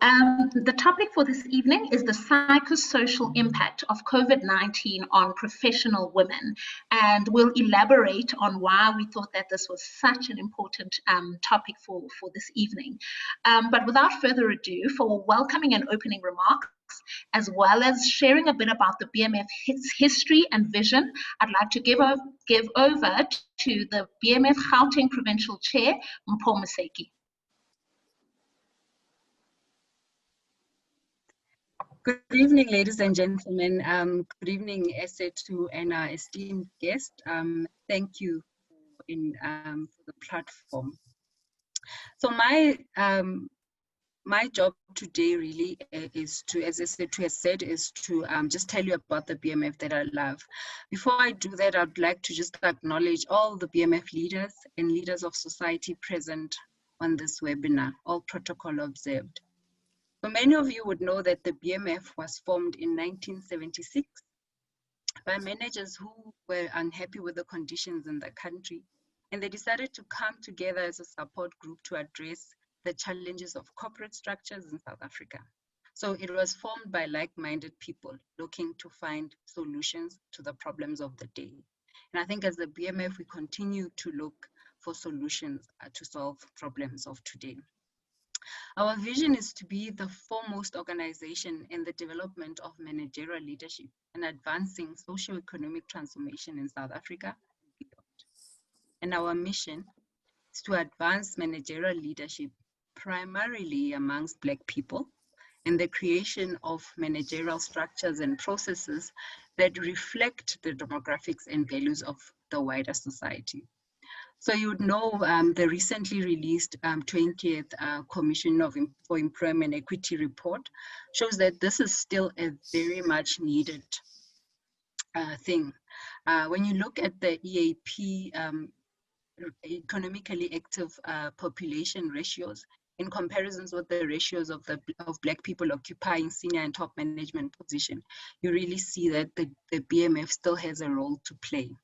The topic for this evening is the psychosocial impact of COVID-19 on professional women, and we'll elaborate on why we thought that this was such an important topic for this evening. But without further ado, for welcoming and opening remarks, as well as sharing a bit about the BMF history and vision, I'd like to give over to the BMF Gauteng Provincial Chair, Mpho Moseki. Good evening, ladies and gentlemen. Good evening, SA2 and our esteemed guest. Thank you for the platform. So my job today really is to, as SA2 has said, is to just tell you about the BMF that I love. Before I do that, I'd like to just acknowledge all the BMF leaders and leaders of society present on this webinar, all protocol observed. So many of you would know that the BMF was formed in 1976 by managers who were unhappy with the conditions in the country, and they decided to come together as a support group to address the challenges of corporate structures in South Africa. So it was formed by like-minded people looking to find solutions to the problems of the day. And I think as the BMF, we continue to look for solutions to solve problems of today. Our vision is to be the foremost organization in the development of managerial leadership and advancing socio-economic transformation in South Africa and beyond. And our mission is to advance managerial leadership primarily amongst Black people and the creation of managerial structures and processes that reflect the demographics and values of the wider society. So you would know the recently released 20th Commission for Employment Equity report shows that this is still a very much needed thing. When you look at the EAP economically active population ratios in comparisons with the ratios of Black people occupying senior and top management position, you really see that the BMF still has a role to play.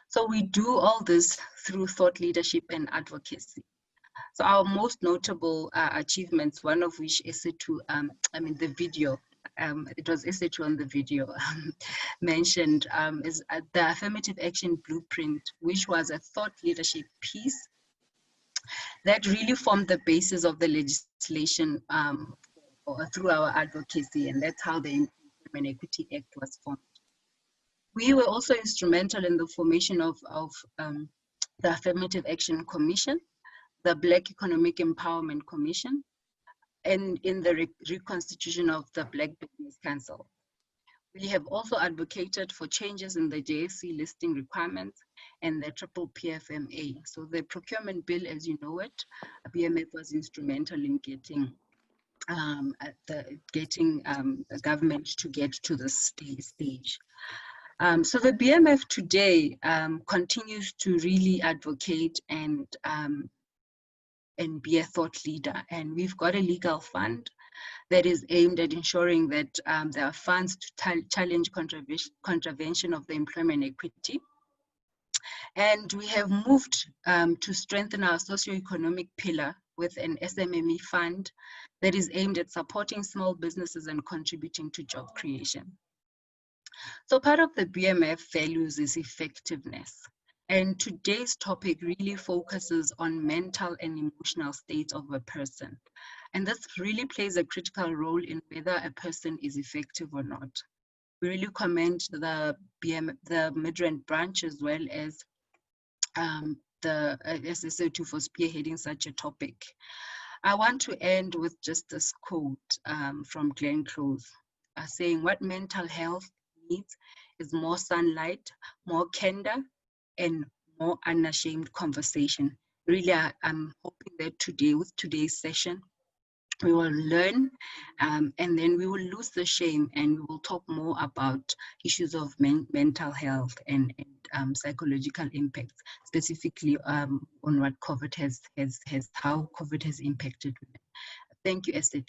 So we do all this through thought leadership and advocacy. So our most notable achievements, one of which SA2, the video, it was SA2 on the video mentioned, is the affirmative action blueprint, which was a thought leadership piece that really formed the basis of the legislation through our advocacy, and that's how the Employment Equity Act was formed. We were also instrumental in the formation of the Affirmative Action Commission, the Black Economic Empowerment Commission, and in the reconstitution of the Black Business Council. We have also advocated for changes in the JSE listing requirements and the triple PFMA. So the procurement bill, as you know it, BMF was instrumental in getting the government to get to this stage. So the BMF today continues to really advocate and be a thought leader. And we've got a legal fund that is aimed at ensuring that there are funds to challenge contravention of the employment equity. And we have moved to strengthen our socioeconomic pillar with an SMME fund that is aimed at supporting small businesses and contributing to job creation. So part of the BMF values is effectiveness. And today's topic really focuses on mental and emotional state of a person. And this really plays a critical role in whether a person is effective or not. We really commend the Midrand branch as well as the SSO2 for spearheading such a topic. I want to end with just this quote from Glenn Close saying, "What mental health needs is more sunlight, more candor, and more unashamed conversation." Really, I'm hoping that today, with today's session, we will learn and then we will lose the shame and we will talk more about issues of mental health and psychological impacts, specifically on what COVID how COVID has impacted women. Thank you, Esther.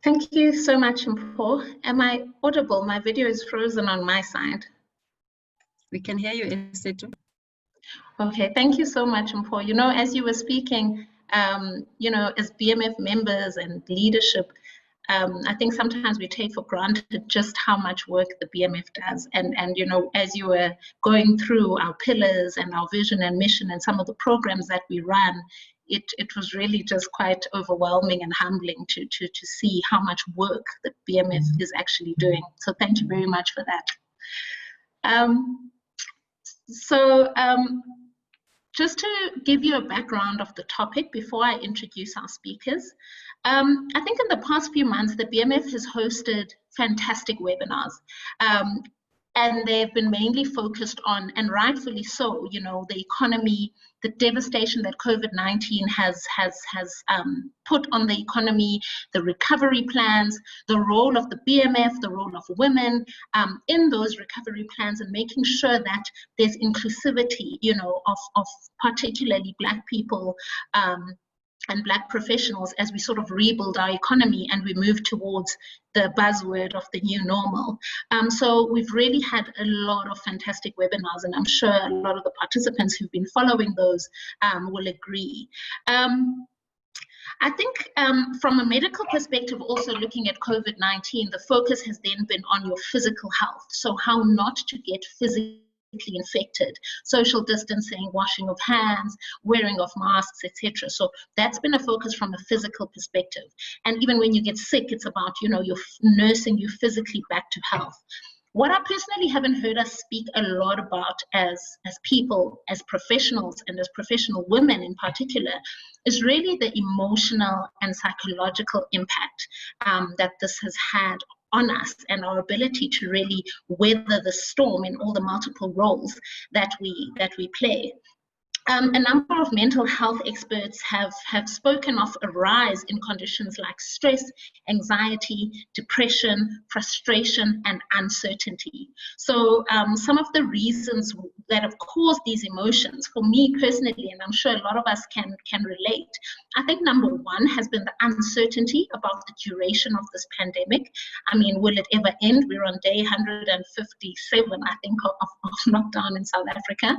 Thank you so much, Mpho. Am I audible? My video is frozen on my side. We can hear you, Esetu. Okay, thank you so much, Mpho. You know, as you were speaking, you know, as BMF members and leadership, I think sometimes we take for granted just how much work the BMF does. And you know, as you were going through our pillars and our vision and mission and some of the programs that we run, it was really just quite overwhelming and humbling to see how much work the BMF is actually doing. So thank you very much for that. Just to give you a background of the topic before I introduce our speakers, I think in the past few months, the BMF has hosted fantastic webinars. And they've been mainly focused on, and rightfully so, you know, the economy, the devastation that COVID-19 has put on the economy, the recovery plans, the role of the BMF, the role of women in those recovery plans, and making sure that there's inclusivity, you know, of particularly Black people and Black professionals as we sort of rebuild our economy and we move towards the buzzword of the new normal. So we've really had a lot of fantastic webinars, and I'm sure a lot of the participants who've been following those will agree. I think from a medical perspective, also looking at COVID-19, the focus has then been on your physical health. So how not to get physically infected, social distancing, washing of hands, wearing of masks, etc. So that's been a focus from a physical perspective. And even when you get sick, it's about, you know, you're nursing you physically back to health. What I personally haven't heard us speak a lot about as people, as professionals, and as professional women in particular, is really the emotional and psychological impact that this has had on us and our ability to really weather the storm in all the multiple roles that we play. A number of mental health experts have spoken of a rise in conditions like stress, anxiety, depression, frustration, and uncertainty. So some of the reasons that have caused these emotions, for me personally, and I'm sure a lot of us can relate, I think number one has been the uncertainty about the duration of this pandemic. I mean, will it ever end? We're on day 157, I think, of lockdown in South Africa.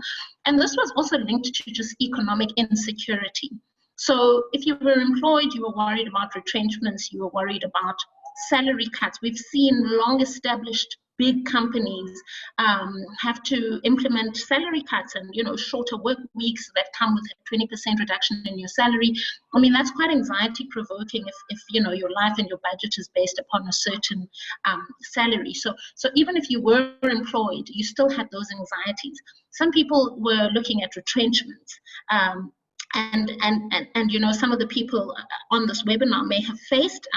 And this was also linked to just economic insecurity. So if you were employed, you were worried about retrenchments, you were worried about salary cuts. We've seen long-established big companies have to implement salary cuts and, you know, shorter work weeks that come with a 20% reduction in your salary. I mean, that's quite anxiety-provoking if you know, your life and your budget is based upon a certain salary. So even if you were employed, you still had those anxieties. Some people were looking at retrenchments. And you know, some of the people on this webinar may have faced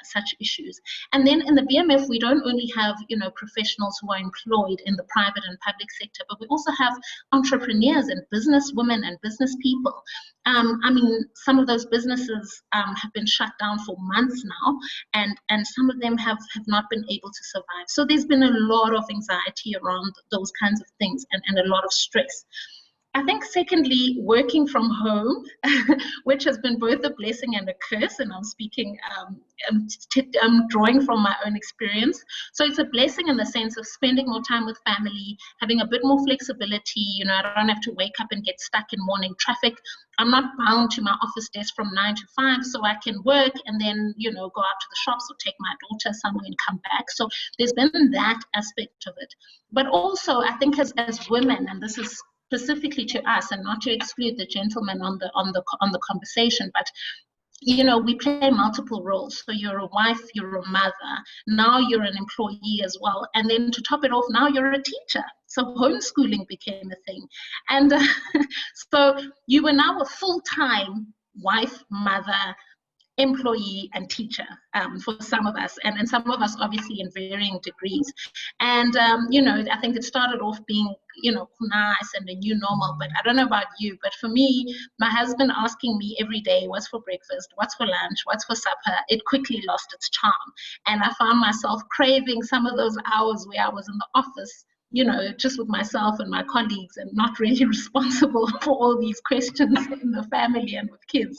such issues. And then in the BMF, we don't only have, you know, professionals who are employed in the private and public sector, but we also have entrepreneurs and business women and business people. I mean, some of those businesses have been shut down for months now, and some of them have not been able to survive. So there's been a lot of anxiety around those kinds of things and a lot of stress. I think secondly, working from home, which has been both a blessing and a curse, and I'm speaking, I'm drawing from my own experience. So it's a blessing in the sense of spending more time with family, having a bit more flexibility. You know, I don't have to wake up and get stuck in morning traffic. I'm not bound to my office desk from 9 to 5, so I can work and then, you know, go out to the shops or take my daughter somewhere and come back. So there's been that aspect of it. But also, I think as women, and this is specifically to us, and not to exclude the gentleman on the conversation, but you know, we play multiple roles. So you're a wife, you're a mother, now you're an employee as well, and then to top it off, now you're a teacher. So homeschooling became a thing, and so you were now a full-time wife, mother, employee, and teacher for some of us, and some of us obviously in varying degrees. And you know, I think it started off being, you know, nice and a new normal, but I don't know about you, but for me, my husband asking me every day what's for breakfast, what's for lunch, what's for supper, it quickly lost its charm. And I found myself craving some of those hours where I was in the office, you know, just with myself and my colleagues, and not really responsible for all these questions in the family and with kids.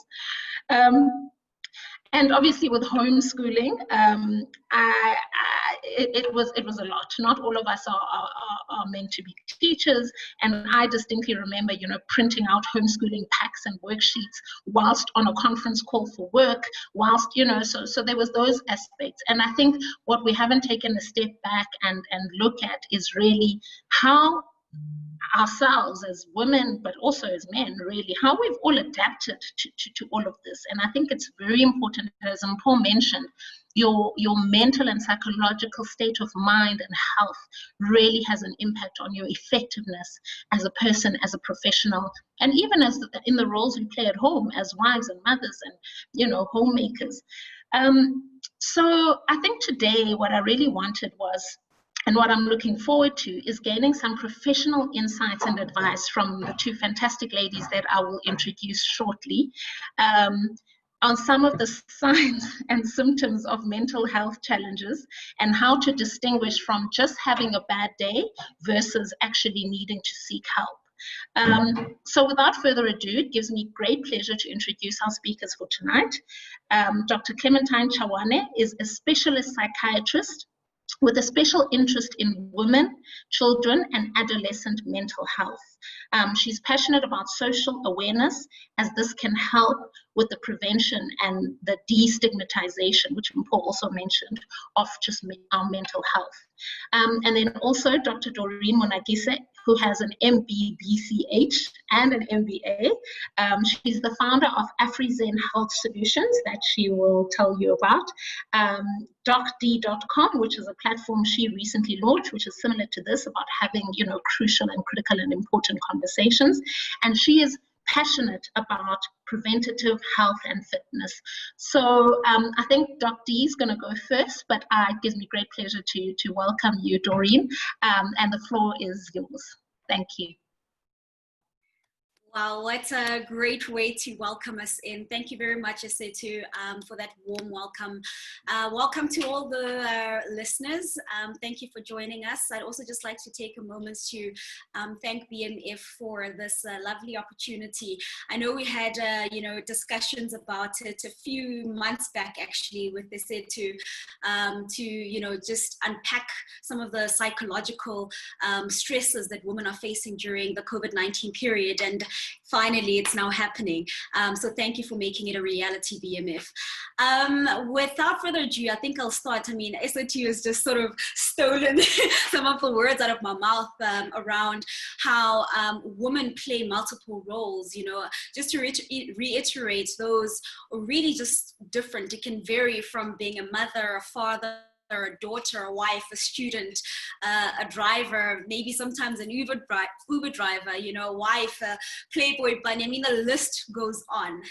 And obviously with homeschooling, it was a lot. Not all of us are meant to be teachers, and I distinctly remember, printing out homeschooling packs and worksheets whilst on a conference call for work, whilst, so there was those aspects. And I think what we haven't taken a step back and look at is really how ourselves as women, but also as men, really, how we've all adapted to all of this. And I think it's very important, as Paul mentioned, your mental and psychological state of mind and health really has an impact on your effectiveness as a person, as a professional, and even as in the roles we play at home as wives and mothers and, homemakers. So I think today what I really wanted was, and what I'm looking forward to, is gaining some professional insights and advice from the two fantastic ladies that I will introduce shortly, on some of the signs and symptoms of mental health challenges and how to distinguish from just having a bad day versus actually needing to seek help. So without further ado, it gives me great pleasure to introduce our speakers for tonight. Dr. Clementine Chawane is a specialist psychiatrist with a special interest in women, children, and adolescent mental health. She's passionate about social awareness, as this can help with the prevention and the destigmatization, which Paul also mentioned, of just our mental health. And then also Dr. Doreen Monagise, who has an MBBCH and an MBA. She's the founder of AfriZen Health Solutions that she will tell you about. DocD.com, which is a platform she recently launched, which is similar to this, about having, crucial and critical and important conversations. And she is passionate about preventative health and fitness. So I think Doc D is going to go first, but it gives me great pleasure to welcome you, Doreen, and the floor is yours. Thank you. Wow, what a great way to welcome us in. Thank you very much, Esetu, for that warm welcome. Welcome to all the listeners. Thank you for joining us. I'd also just like to take a moment to thank BMF for this lovely opportunity. I know we had, discussions about it a few months back, actually, with Esetu, to just unpack some of the psychological stresses that women are facing during the COVID-19 period. And finally, it's now happening. So thank you for making it a reality, BMF. Without further ado, I think I'll start. I mean, SOT has just sort of stolen some of the words out of my mouth around how women play multiple roles. Just to reiterate, those are really just different. It can vary from being a mother, a father, a daughter, a wife, a student, a driver, maybe sometimes an Uber driver, a wife, a Playboy bunny. I mean, the list goes on,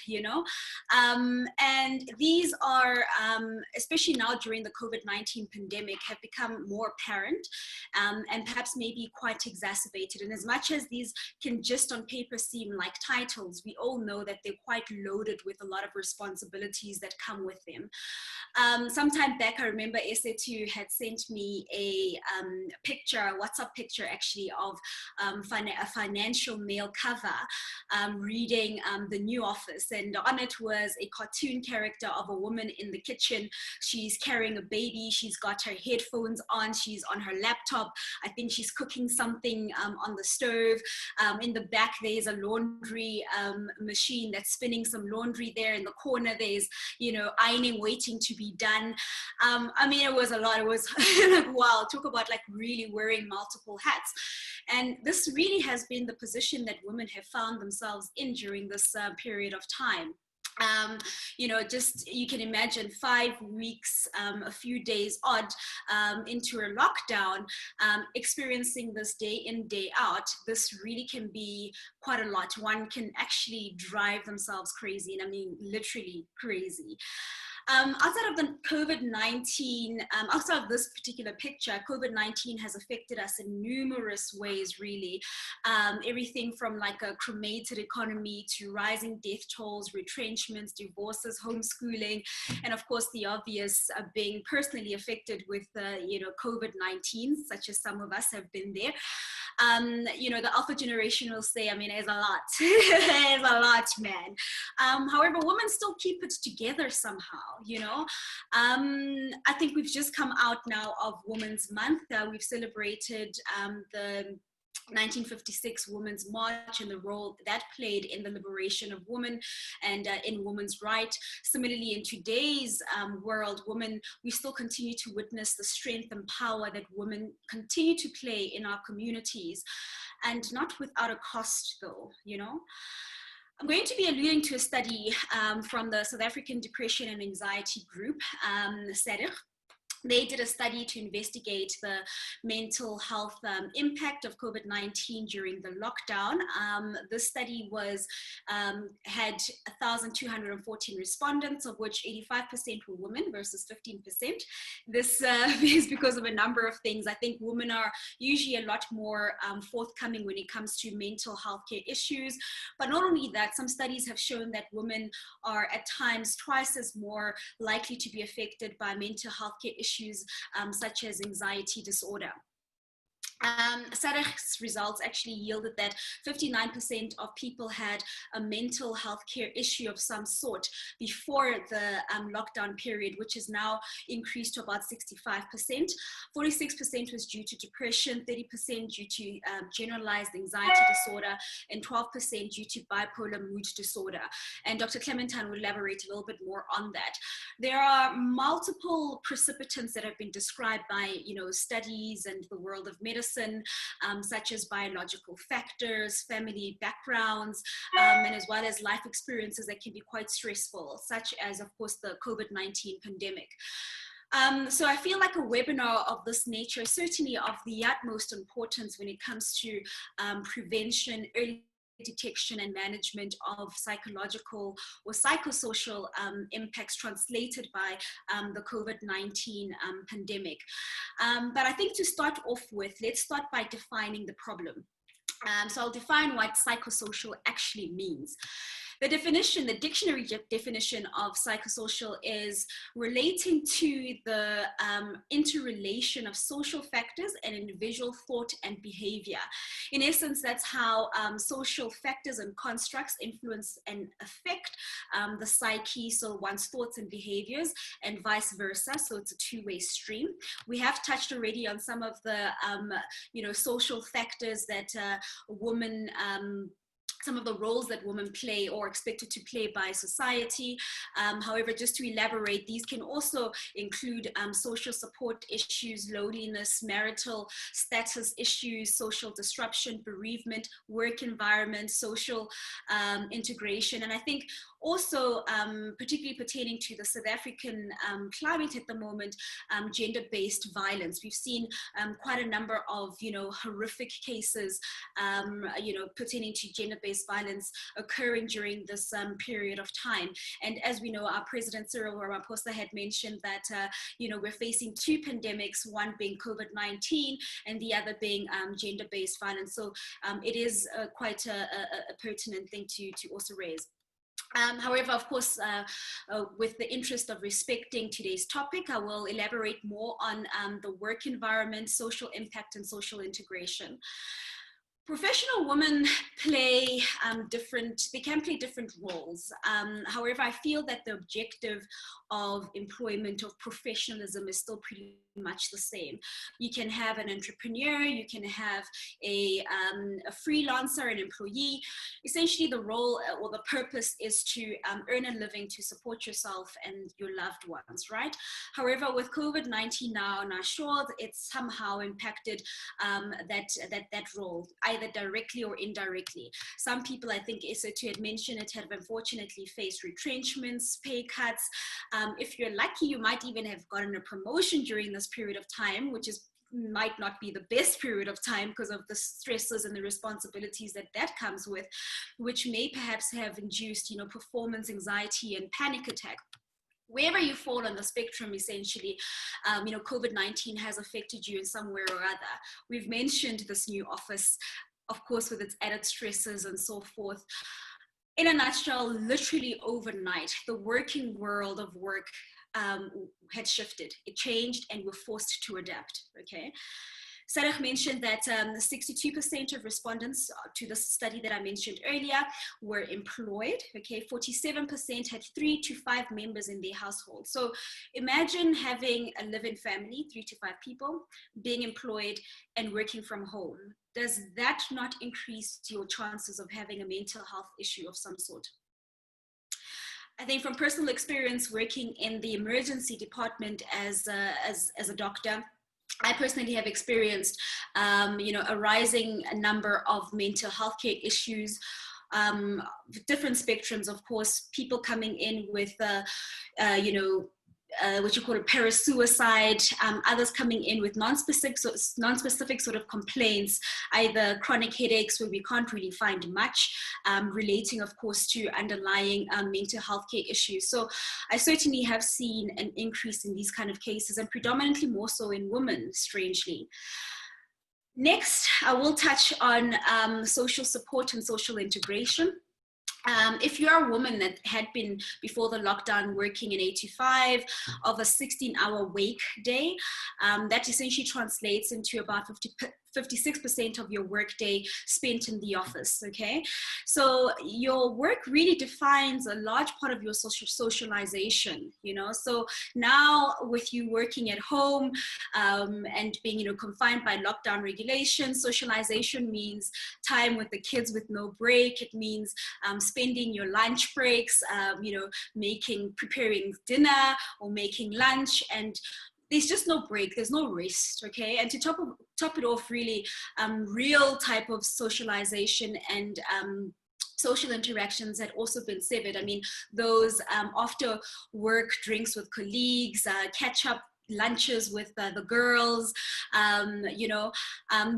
and these are, especially now during the COVID-19 pandemic, have become more apparent and perhaps maybe quite exacerbated. And as much as these can just on paper seem like titles, we all know that they're quite loaded with a lot of responsibilities that come with them. Sometime back, I remember SAT had sent me a WhatsApp picture actually, of a Financial Mail cover, reading The New Office, and on it was a cartoon character of a woman in the kitchen. She's carrying a baby, she's got her headphones on, she's on her laptop, I think she's cooking something on the stove. In the back there's a laundry machine that's spinning some laundry there. In the corner there's ironing waiting to be done. I mean, it was a lot. It was like, wow, talk about like really wearing multiple hats. And this really has been the position that women have found themselves in during this period of time. Just you can imagine 5 weeks, a few days odd into a lockdown, experiencing this day in, day out. This really can be quite a lot. One can actually drive themselves crazy, and I mean literally crazy. Outside of the COVID-19, outside of this particular picture, COVID-19 has affected us in numerous ways, really. Everything from like a cremated economy to rising death tolls, retrenchments, divorces, homeschooling, and of course the obvious, being personally affected with COVID-19, such as some of us have been there. You know, the alpha generation will say, I mean, there's a lot, there's a lot, man. However, women still keep it together somehow, you know. I think we've just come out now of Women's Month. We've celebrated the 1956 Women's March and the role that played in the liberation of women and in women's rights. Similarly, in today's world, we still continue to witness the strength and power that women continue to play in our communities, and not without a cost though, you know. I'm going to be alluding to a study from the South African Depression and Anxiety Group, SADC. They did a study to investigate the mental health impact of COVID-19 during the lockdown. This study had 1,214 respondents, of which 85% were women versus 15%. This is because of a number of things. I think women are usually a lot more forthcoming when it comes to mental health care issues. But not only that, some studies have shown that women are at times twice as more likely to be affected by mental health care issues such as anxiety disorder. SADC's results actually yielded that 59% of people had a mental health care issue of some sort before the lockdown period, which is now increased to about 65%. 46% was due to depression, 30% due to generalized anxiety disorder, and 12% due to bipolar mood disorder. And Dr. Clementine will elaborate a little bit more on that. There are multiple precipitants that have been described by, you know, studies and the world of medicine, such as biological factors, family backgrounds, and as well as life experiences that can be quite stressful, such as, of course, the COVID-19 pandemic. So I feel like a webinar of this nature is certainly of the utmost importance when it comes to prevention, early detection and management of psychological or psychosocial impacts translated by the COVID-19 pandemic. But I think to start off with, let's start by defining the problem. So I'll define what psychosocial actually means. The definition, the dictionary definition of psychosocial is relating to the interrelation of social factors and individual thought and behavior. In essence, that's how social factors and constructs influence and affect the psyche, so one's thoughts and behaviors, and vice versa. So it's a two-way stream. We have touched already on some of the social factors that women some of the roles that women play or expected to play by society. However, just to elaborate, these can also include social support issues, loneliness, marital status issues, social disruption, bereavement, work environment, social integration. And I think also, particularly pertaining to the South African climate at the moment, gender-based violence. We've seen quite a number of, horrific cases, pertaining to gender-based violence occurring during this period of time. And as we know, our President Cyril Ramaphosa had mentioned that, we're facing two pandemics, one being COVID-19 and the other being gender-based violence. So it is quite a pertinent thing to also raise. However, of course, with the interest of respecting today's topic, I will elaborate more on the work environment, social impact, and social integration. Professional women play they can play different roles. However, I feel that the objective of employment, of professionalism, is still pretty much the same. You can have an entrepreneur, you can have a freelancer, an employee. Essentially, the role or the purpose is to earn a living to support yourself and your loved ones, right? However, with COVID-19 now on our shores, it's somehow impacted that role, either directly or indirectly. Some people, I think SO2 had mentioned it, have unfortunately faced retrenchments, pay cuts. If you're lucky, you might even have gotten a promotion during this period of time, which might not be the best period of time because of the stresses and the responsibilities that comes with, which may perhaps have induced, performance anxiety and panic attack. Wherever you fall on the spectrum, essentially, COVID-19 has affected you in some way or other. We've mentioned this new office, of course, with its added stresses and so forth. In a nutshell, literally overnight, the working world of work had shifted. It changed and we're forced to adapt, okay? Sarah mentioned that 62% of respondents to the study that I mentioned earlier were employed. Okay, 47% had 3 to 5 members in their household. So imagine having a live-in family, 3 to 5 people, being employed and working from home. Does that not increase your chances of having a mental health issue of some sort? I think from personal experience working in the emergency department as a doctor, I personally have experienced, a rising number of mental health care issues, different spectrums, of course, people coming in with, what you call a parasuicide, others coming in with non-specific sort of complaints, either chronic headaches where we can't really find much, relating, of course, to underlying mental health care issues. So I certainly have seen an increase in these kind of cases, and predominantly more so in women, strangely. Next, I will touch on social support and social integration. If you're a woman that had been before the lockdown working an 8 to 5 of a 16-hour wake day, that essentially translates into about 56% of your workday spent in the office, okay? So your work really defines a large part of your socialization, you know? So now with you working at home and being, confined by lockdown regulations, socialization means time with the kids with no break. It means spending your lunch breaks, preparing dinner or making lunch, and there's just no break, there's no rest, okay? And to top it off, really, real type of socialization and social interactions had also been severed. I mean, those after work drinks with colleagues, catch up lunches with the girls,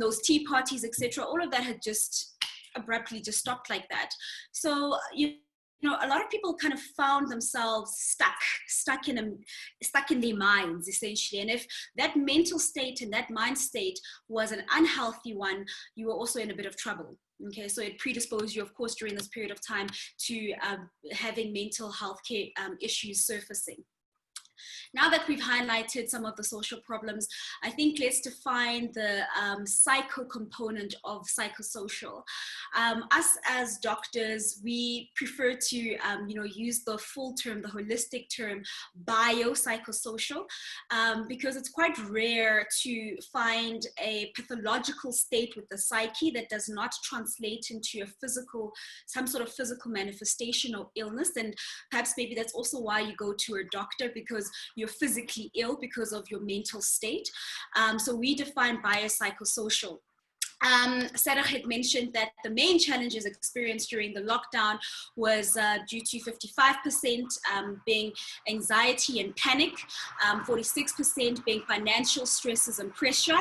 those tea parties, etc. All of that had just abruptly just stopped like that. So, a lot of people kind of found themselves stuck in their minds, essentially. And if that mental state and that mind state was an unhealthy one, you were also in a bit of trouble. Okay, so it predisposed you, of course, during this period of time to having mental health care issues surfacing. Now that we've highlighted some of the social problems, I think let's define the psycho component of psychosocial. Us as doctors, we prefer to, use the full term, the holistic term, biopsychosocial, because it's quite rare to find a pathological state with the psyche that does not translate into some sort of physical manifestation or illness. And perhaps maybe that's also why you go to a doctor, because you're physically ill because of your mental state. So we define biopsychosocial. Sarah had mentioned that the main challenges experienced during the lockdown was due to 55% being anxiety and panic, 46% being financial stresses and pressure,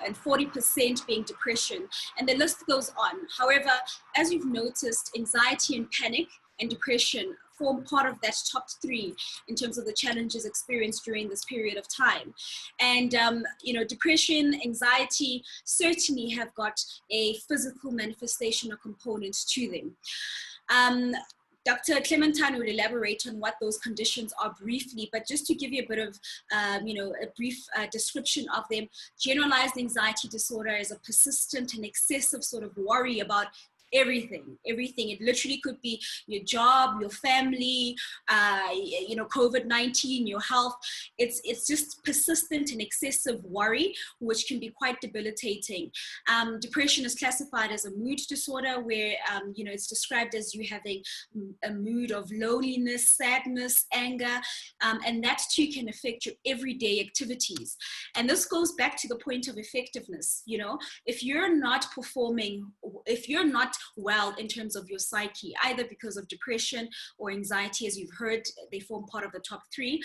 and 40% being depression. And the list goes on. However, as you've noticed, anxiety and panic and depression form part of that top 3 in terms of the challenges experienced during this period of time. And, depression, anxiety certainly have got a physical manifestation or component to them. Dr. Clementine will elaborate on what those conditions are briefly, but just to give you a bit of, a brief description of them, generalized anxiety disorder is a persistent and excessive sort of worry about everything. It literally could be your job, your family, COVID-19, your health. It's just persistent and excessive worry, which can be quite debilitating. Depression is classified as a mood disorder where, it's described as you having a mood of loneliness, sadness, anger, and that too can affect your everyday activities. And this goes back to the point of effectiveness. If you're not performing, if you're not well in terms of your psyche, either because of depression or anxiety, as you've heard, they form part of the top 3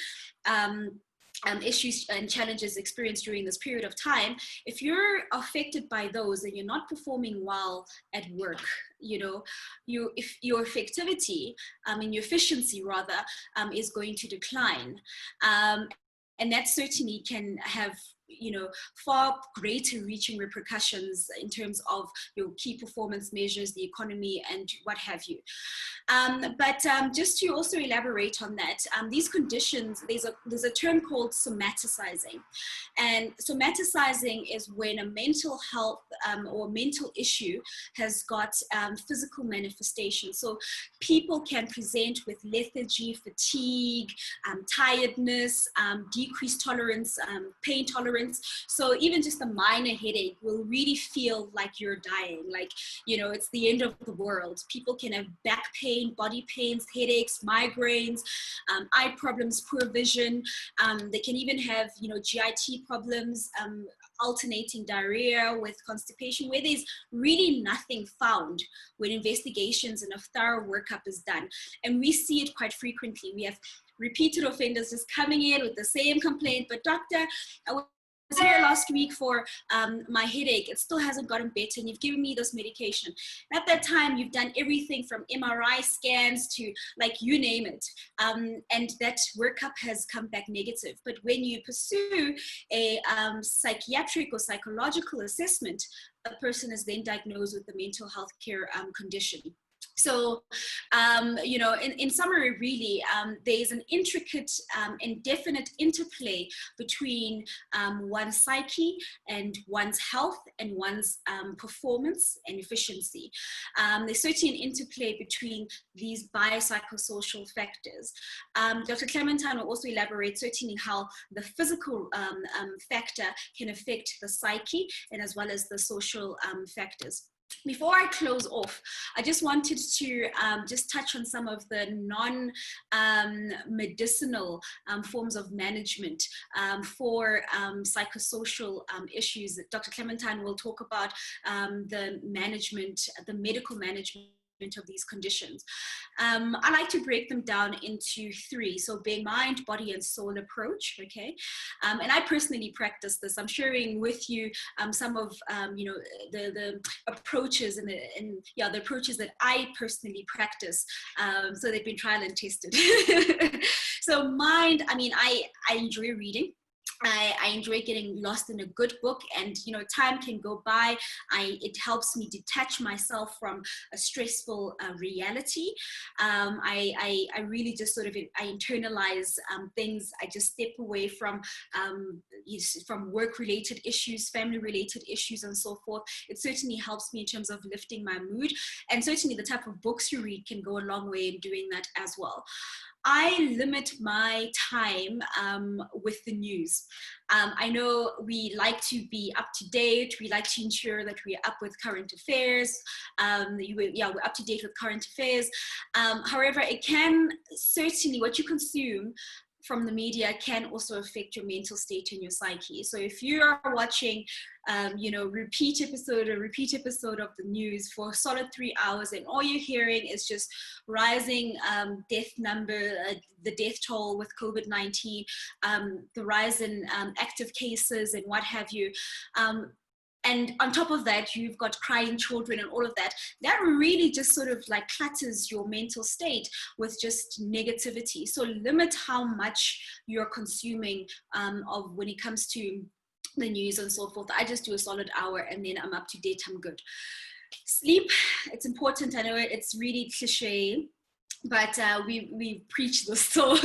issues and challenges experienced during this period of time. If you're affected by those and you're not performing well at work, if your effectivity, your efficiency rather, is going to decline. And that certainly can have far greater reaching repercussions in terms of your key performance measures, the economy, and what have you. Just to also elaborate on that, these conditions, there's a term called somaticizing. And somaticizing is when a mental health or mental issue has got physical manifestation. So people can present with lethargy, fatigue, tiredness, decreased tolerance, pain tolerance. So even just a minor headache will really feel like you're dying, like, you know, it's the end of the world. People can have back pain, body pains, headaches, migraines, eye problems, poor vision. They can even have, you know, GIT problems, alternating diarrhea with constipation, where there's really nothing found when investigations and a thorough workup is done. And we see it quite frequently. We have repeated offenders just coming in with the same complaint, but doctor, I was here last week for my headache, it still hasn't gotten better, and you've given me this medication. At that time, you've done everything from MRI scans to, like, you name it, and that workup has come back negative. But when you pursue a psychiatric or psychological assessment, a person is then diagnosed with a mental health care condition. So, you know, in summary, really, there's an intricate and definite interplay between one's psyche and one's health and one's performance and efficiency. There's certainly an interplay between these biopsychosocial factors. Dr. Clementine will also elaborate certainly how the physical factor can affect the psyche, and as well as the social factors. Before I close off, I just wanted to just touch on some of the non-medicinal forms of management for psychosocial issues. Dr. Clementine will talk about the management, the medical management of these conditions. I like to break them down into three. So being mind, body, and soul approach, okay? And I personally practice this. I'm sharing with you some of, you know, the approaches and the approaches that I personally practice. So they've been trial and tested. So mind, I mean, I enjoy reading. I enjoy getting lost in a good book, and, you know, time can go by. It helps me detach myself from a stressful reality. I really just sort of, I internalize things. I just step away from work-related issues, family-related issues, and so forth. It certainly helps me in terms of lifting my mood, and certainly the type of books you read can go a long way in doing that as well. I limit my time with the news. I know we like to be up to date. We like to ensure that we're up with current affairs. We're up to date with current affairs. However, it can certainly, what you consume from the media can also affect your mental state and your psyche. So if you are watching, you know, repeat episode of the news for a solid 3 hours, and all you're hearing is just rising death number, the death toll with COVID-19, the rise in active cases and what have you, and on top of that, you've got crying children and all of that, that really just sort of like clutters your mental state with just negativity. So limit how much you're consuming of when it comes to the news and so forth. I just do a solid hour and then I'm up to date, I'm good. Sleep, it's important. I know it's really cliche, but we preach this, so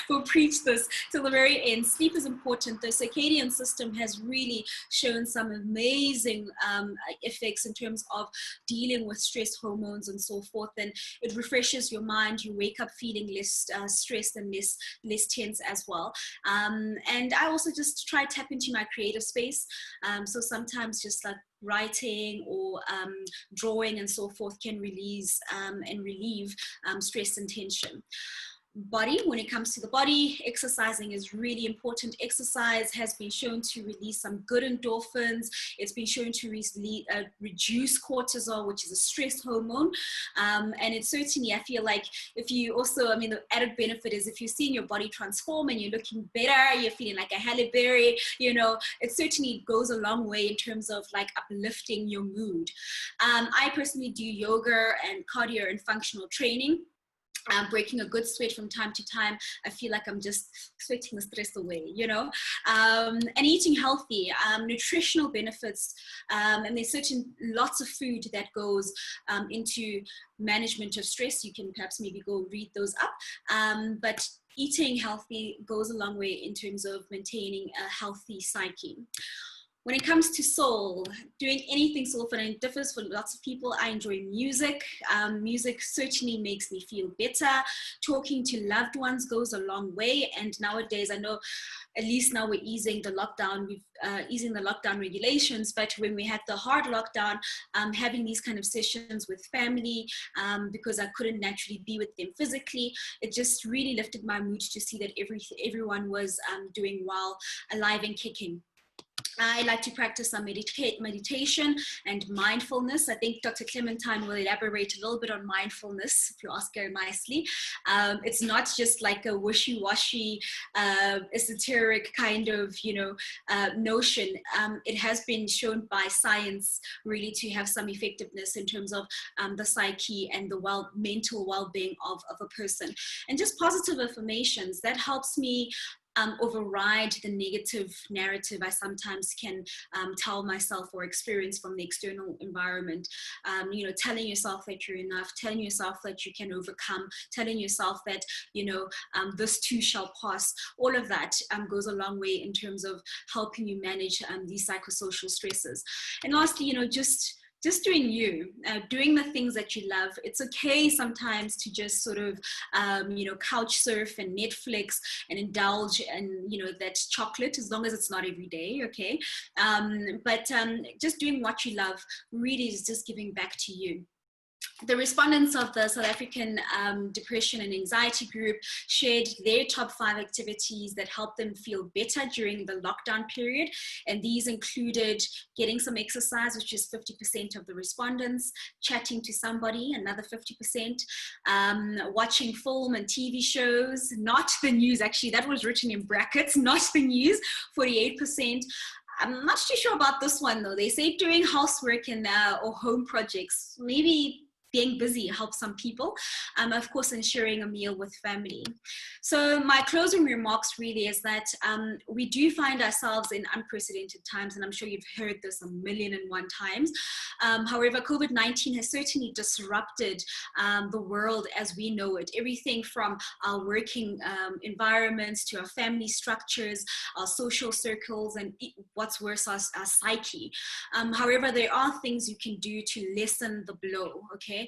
we'll preach this till the very end. Sleep is important. The circadian system has really shown some amazing effects in terms of dealing with stress hormones and so forth, and it refreshes your mind. You wake up feeling less stressed and less tense as well. And I also just try to tap into my creative space. So sometimes just like writing or drawing and so forth can release and relieve stress and tension. Body, when it comes to the body, exercising is really important. Exercise has been shown to release some good endorphins. It's been shown to reduce cortisol, which is a stress hormone. And it's certainly, I feel like if you also, I mean, the added benefit is if you're seeing your body transform and you're looking better, you're feeling like a Halle Berry, you know, it certainly goes a long way in terms of like uplifting your mood. I personally do yoga and cardio and functional training. breaking a good sweat from time to time. I feel like I'm just sweating the stress away, you know. And eating healthy, nutritional benefits, and there's lots of food that goes into management of stress. You can perhaps maybe go read those up, but eating healthy goes a long way in terms of maintaining a healthy psyche. When it comes to soul, doing anything soulful, and it differs for lots of people. I enjoy music. Music certainly makes me feel better. Talking to loved ones goes a long way. And nowadays, I know, at least now we're easing the lockdown. Easing the lockdown regulations. But when we had the hard lockdown, having these kind of sessions with family, because I couldn't naturally be with them physically, it just really lifted my mood to see that everyone was doing well, alive and kicking. I like to practice some meditation and mindfulness. I think Dr. Clementine will elaborate a little bit on mindfulness, if you ask her nicely. It's not just like a wishy-washy, esoteric kind of, notion. It has been shown by science really to have some effectiveness in terms of the psyche and the mental well-being of a person. And just positive affirmations, that helps me override the negative narrative I sometimes can tell myself or experience from the external environment. Telling yourself that you're enough, telling yourself that you can overcome, telling yourself that, this too shall pass. All of that goes a long way in terms of helping you manage these psychosocial stresses. And lastly, just doing doing the things that you love. It's okay sometimes to just sort of, couch surf and Netflix and indulge in, that chocolate, as long as it's not every day, okay? But just doing what you love really is just giving back to you. The respondents of the South African Depression and Anxiety Group shared their top 5 activities that helped them feel better during the lockdown period. And these included getting some exercise, which is 50% of the respondents, chatting to somebody, another 50%, watching film and TV shows, not the news, actually, that was written in brackets, not the news, 48%. I'm not too sure about this one though. They say doing housework and or home projects, maybe being busy helps some people, of course, and sharing a meal with family. So my closing remarks really is that we do find ourselves in unprecedented times, and I'm sure you've heard this 1,000,001 times. However, COVID-19 has certainly disrupted the world as we know it. Everything from our working environments to our family structures, our social circles, and what's worse, our psyche. However, there are things you can do to lessen the blow, okay?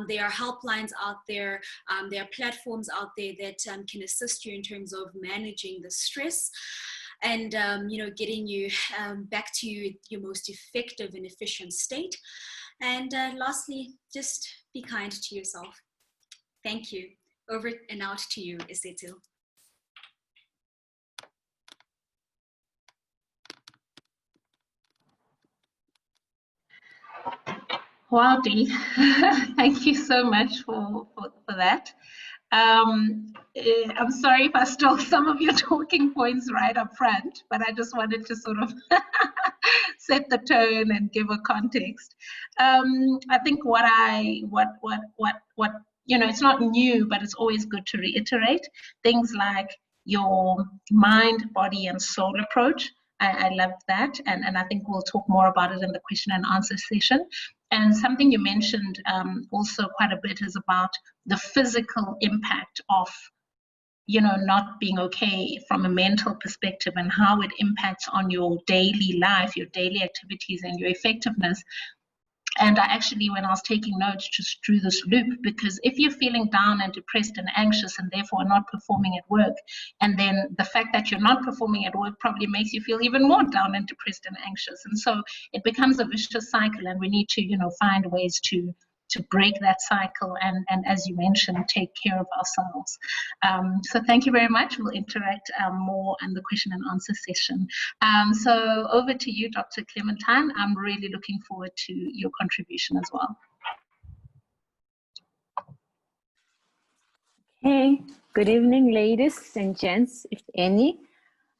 There are helplines out there, there are platforms out there that can assist you in terms of managing the stress and getting you back to your most effective and efficient state. And lastly, just be kind to yourself. Thank you. Over and out to you, Isetu. Wow, Dee. Thank you so much for that. I'm sorry if I stole some of your talking points right up front, but I just wanted to sort of set the tone and give a context. I think it's not new, but it's always good to reiterate things like your mind, body, and soul approach. I loved that, and I think we'll talk more about it in the question and answer session. And something you mentioned also quite a bit is about the physical impact of, not being okay from a mental perspective and how it impacts on your daily life, your daily activities, and your effectiveness. And I actually, when I was taking notes, just drew this loop, because if you're feeling down and depressed and anxious and therefore are not performing at work, and then the fact that you're not performing at work probably makes you feel even more down and depressed and anxious. And so it becomes a vicious cycle, and we need to, find ways to break that cycle and as you mentioned, take care of ourselves. So thank you very much. We'll interact more in the question and answer session. So over to you, Dr. Clementine. I'm really looking forward to your contribution as well. Hey, good evening, ladies and gents, if any.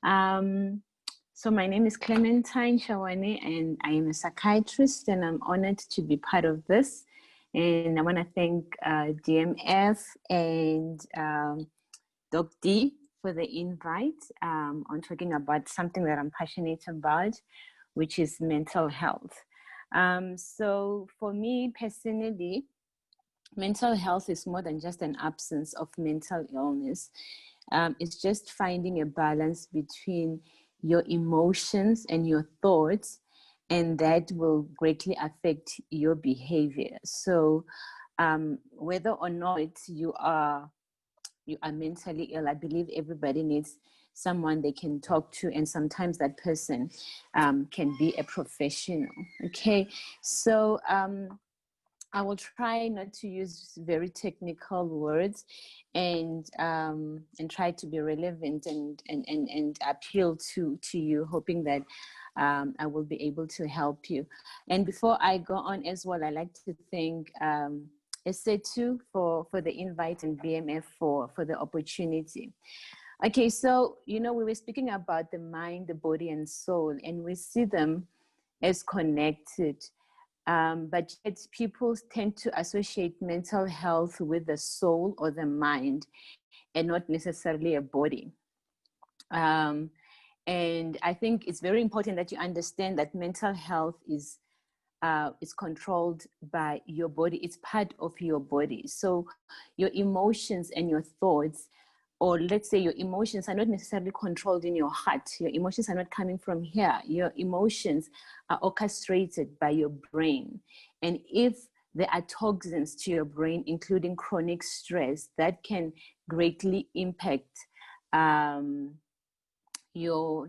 So my name is Clementine Shawane, and I am a psychiatrist, and I'm honored to be part of this. And I want to thank DMF and Doc D for the invite on talking about something that I'm passionate about, which is mental health. So for me personally, mental health is more than just an absence of mental illness. It's just finding a balance between your emotions and your thoughts, and that will greatly affect your behavior. So whether or not you are mentally ill, I believe everybody needs someone they can talk to, and sometimes that person can be a professional. Okay, so I will try not to use very technical words, and try to be relevant and appeal to you, hoping that I will be able to help you. And before I go on as well, I like to thank SA2 for the invite, and BMF for the opportunity. Okay, so we were speaking about the mind, the body, and soul, and we see them as connected. But yet people tend to associate mental health with the soul or the mind, and not necessarily a body. And I think it's very important that you understand that mental health is controlled by your body. It's part of your body. So your emotions and your thoughts, or let's say your emotions, are not necessarily controlled in your heart. Your emotions are not coming from here. Your emotions are orchestrated by your brain. And if there are toxins to your brain, including chronic stress, that can greatly impact your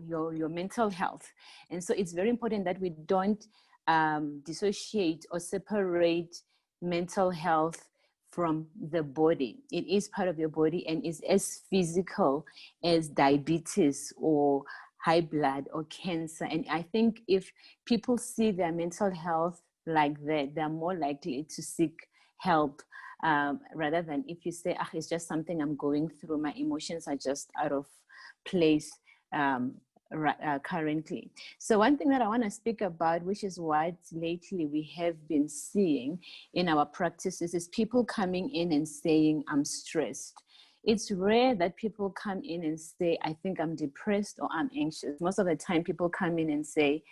mental health. And so it's very important that we don't dissociate or separate mental health from the body. It is part of your body and is as physical as diabetes or high blood or cancer. And I think if people see their mental health like that, they're more likely to seek help, rather than if you say, it's just something I'm going through, my emotions are just out of place currently. So one thing that I want to speak about, which is what lately we have been seeing in our practices, is people coming in and saying, I'm stressed. It's rare that people come in and say, I think I'm depressed or I'm anxious. Most of the time people come in and say,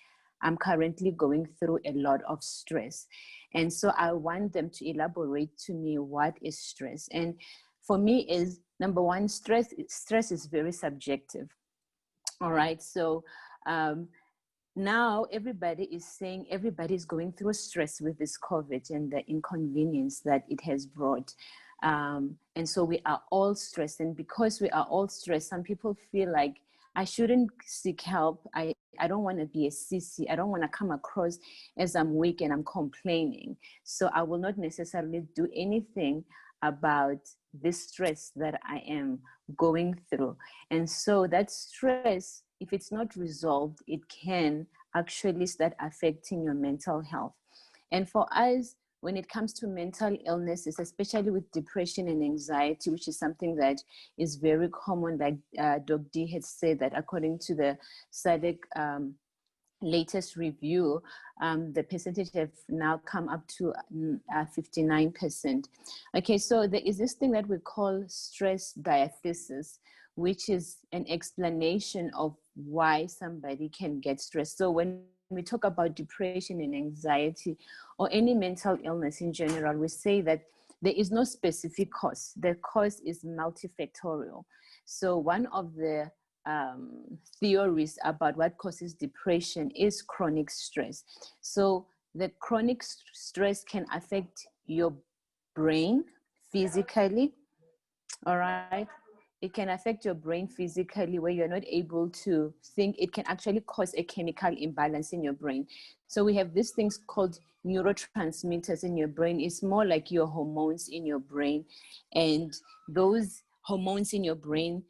I'm currently going through a lot of stress. And so I want them to elaborate to me what is stress. And for me is, number one, stress is very subjective. All right, so now everybody is saying everybody's going through stress with this COVID and the inconvenience that it has brought. And so we are all stressed. And because we are all stressed, some people feel like I shouldn't seek help. I don't want to be a sissy. I don't want to come across as I'm weak and I'm complaining. So I will not necessarily do anything about this stress that I am going through. And so that stress, if it's not resolved, it can actually start affecting your mental health. And for us, when it comes to mental illnesses, especially with depression and anxiety, which is something that is very common, like Dr. D had said, that according to the SADC latest review, the percentage have now come up to 59%. Okay, so there is this thing that we call stress diathesis, which is an explanation of why somebody can get stressed. So when we talk about depression and anxiety or any mental illness in general, we say that there is no specific cause. The cause is multifactorial. So one of the theories about what causes depression is chronic stress. So the chronic stress can affect your brain physically, all right? It can affect your brain physically where you're not able to think. It can actually cause a chemical imbalance in your brain. So we have these things called neurotransmitters in your brain. It's more like your hormones in your brain. And those hormones in your brain,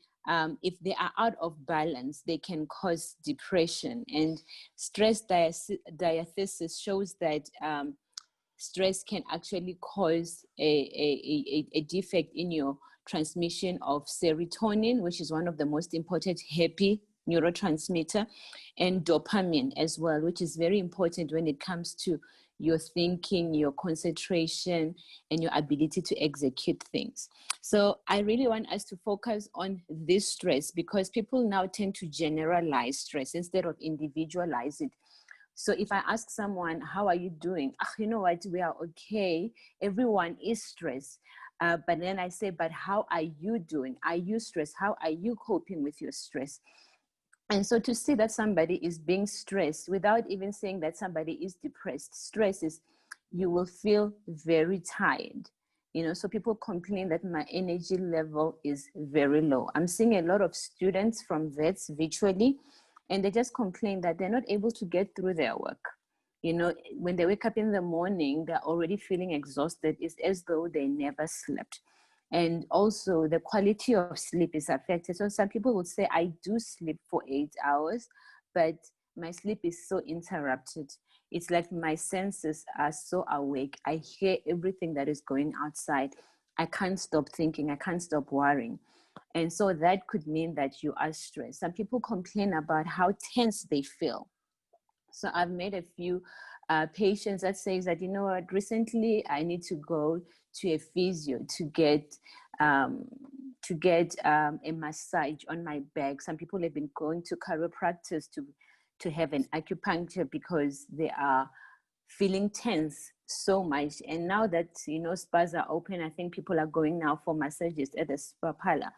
if they are out of balance, they can cause depression. And stress diathesis shows that stress can actually cause a defect in your transmission of serotonin, which is one of the most important happy neurotransmitter, and dopamine as well, which is very important when it comes to your thinking, your concentration, and your ability to execute things. So I really want us to focus on this stress, because people now tend to generalize stress instead of individualize it. So if I ask someone, how are you doing? You know what, we are okay. Everyone is stressed. But then I say, but how are you doing? Are you stressed? How are you coping with your stress? And so to see that somebody is being stressed without even saying that somebody is depressed, stress is, you will feel very tired. So people complain that my energy level is very low. I'm seeing a lot of students from vets virtually, and they just complain that they're not able to get through their work. When they wake up in the morning, they're already feeling exhausted. It's as though they never slept. And also the quality of sleep is affected. So some people would say, I do sleep for 8 hours, but my sleep is so interrupted. It's like my senses are so awake. I hear everything that is going outside. I can't stop thinking. I can't stop worrying. And so that could mean that you are stressed. Some people complain about how tense they feel. So I've made a few patients that says that, you know what, recently I need to go to a physio to get a massage on my back. Some people have been going to chiropractors to have an acupuncture because they are feeling tense so much. And now that, spas are open, I think people are going now for massages at the spa parlor.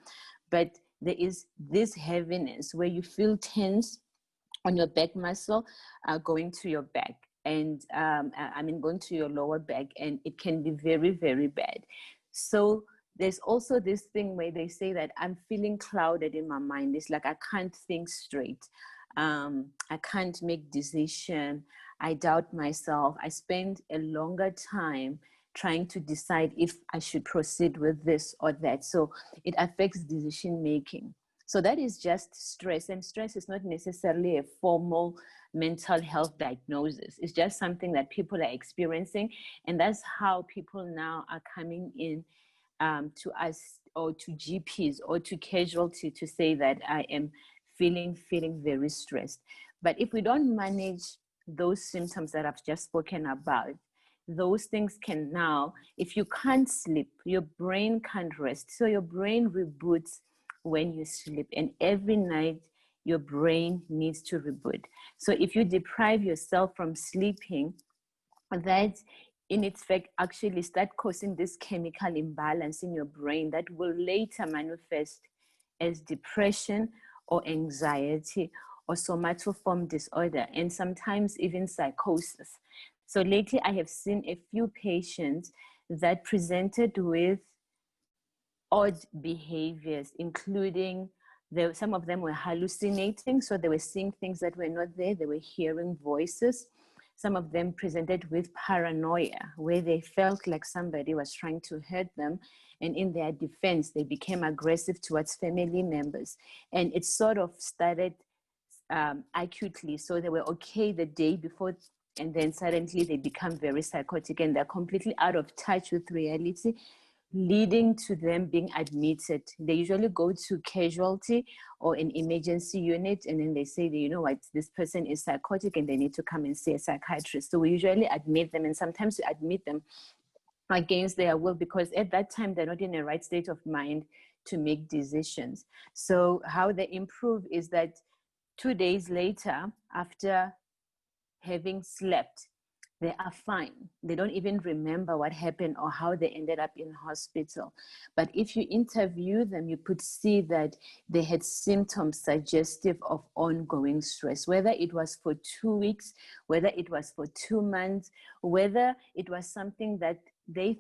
But there is this heaviness where you feel tense on your back muscle, going to your back, and going to your lower back, and it can be very, very bad. So there's also this thing where they say that I'm feeling clouded in my mind. It's like I can't think straight. I can't make decision. I doubt myself. I spend a longer time trying to decide if I should proceed with this or that. So it affects decision making. So that is just stress, and stress is not necessarily a formal mental health diagnosis. It's just something that people are experiencing, and that's how people now are coming in to us, or to GPs, or to casualty, to say that I am feeling very stressed. But if we don't manage those symptoms that I've just spoken about, those things can now, if you can't sleep, your brain can't rest. So your brain reboots when you sleep, and every night your brain needs to reboot. So if you deprive yourself from sleeping, that in its fact actually start causing this chemical imbalance in your brain that will later manifest as depression or anxiety or somatoform disorder, and sometimes even psychosis. So lately I have seen a few patients that presented with odd behaviors, including some of them were hallucinating, so they were seeing things that were not there. They were hearing voices. Some of them presented with paranoia, where they felt like somebody was trying to hurt them, and in their defense, they became aggressive towards family members. And it sort of started acutely. So they were okay the day before, and then suddenly they become very psychotic, and they're completely out of touch with reality, leading to them being admitted. They usually go to casualty or an emergency unit, and then they say that, you know what, this person is psychotic and they need to come and see a psychiatrist. So we usually admit them, and sometimes we admit them against their will, because at that time they're not in the right state of mind to make decisions. So how they improve is that 2 days later, after having slept, they are fine. They don't even remember what happened or how they ended up in hospital. But if you interview them, you could see that they had symptoms suggestive of ongoing stress, whether it was for 2 weeks, whether it was for 2 months, whether it was something that they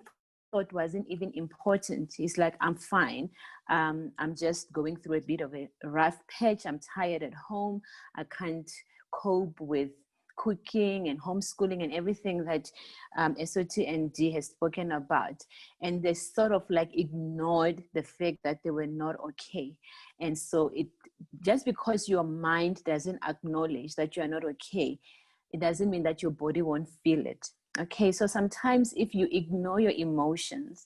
thought wasn't even important. It's like, I'm fine. I'm just going through a bit of a rough patch. I'm tired at home. I can't cope with cooking and homeschooling and everything that SOT and D has spoken about. And they sort of like ignored the fact that they were not okay. And so it just because your mind doesn't acknowledge that you are not okay, it doesn't mean that your body won't feel it. Okay, so sometimes if you ignore your emotions,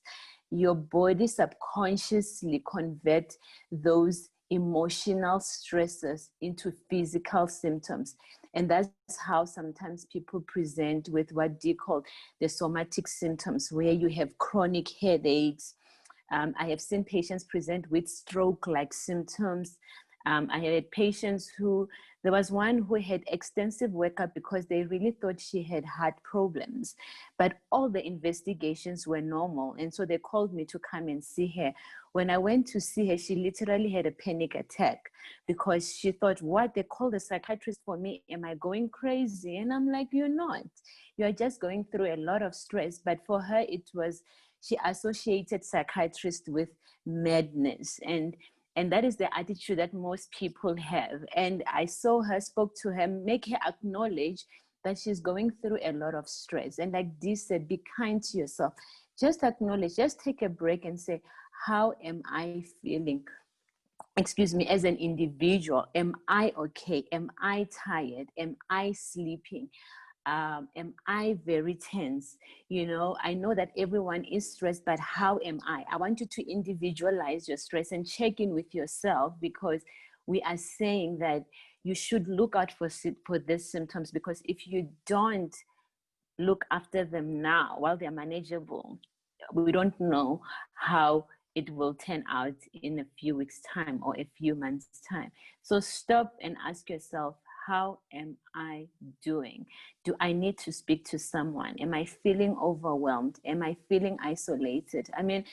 your body subconsciously convert those emotional stresses into physical symptoms. And that's how sometimes people present with what they call the somatic symptoms, where you have chronic headaches. I have seen patients present with stroke-like symptoms. I had patients there was one who had extensive workup because they really thought she had heart problems, but all the investigations were normal. And so they called me to come and see her. When I went to see her, she literally had a panic attack because she thought, what? They called a psychiatrist for me. Am I going crazy? And I'm like, you're not. You're just going through a lot of stress. But for her, she associated psychiatrist with madness. And that is the attitude that most people have. And I saw her, spoke to her, make her acknowledge that she's going through a lot of stress. And like Dee said, be kind to yourself. Just acknowledge, just take a break and say, how am I feeling? Excuse me, as an individual, am I okay? Am I tired? Am I sleeping? Am I very tense? You know, I know that everyone is stressed, but how am I? I want you to individualize your stress and check in with yourself, because we are saying that you should look out for these symptoms, because if you don't look after them now while they're manageable, we don't know how it will turn out in a few weeks' time or a few months' time. So stop and ask yourself, how am I doing? Do I need to speak to someone? Am I feeling overwhelmed? Am I feeling isolated? I mean,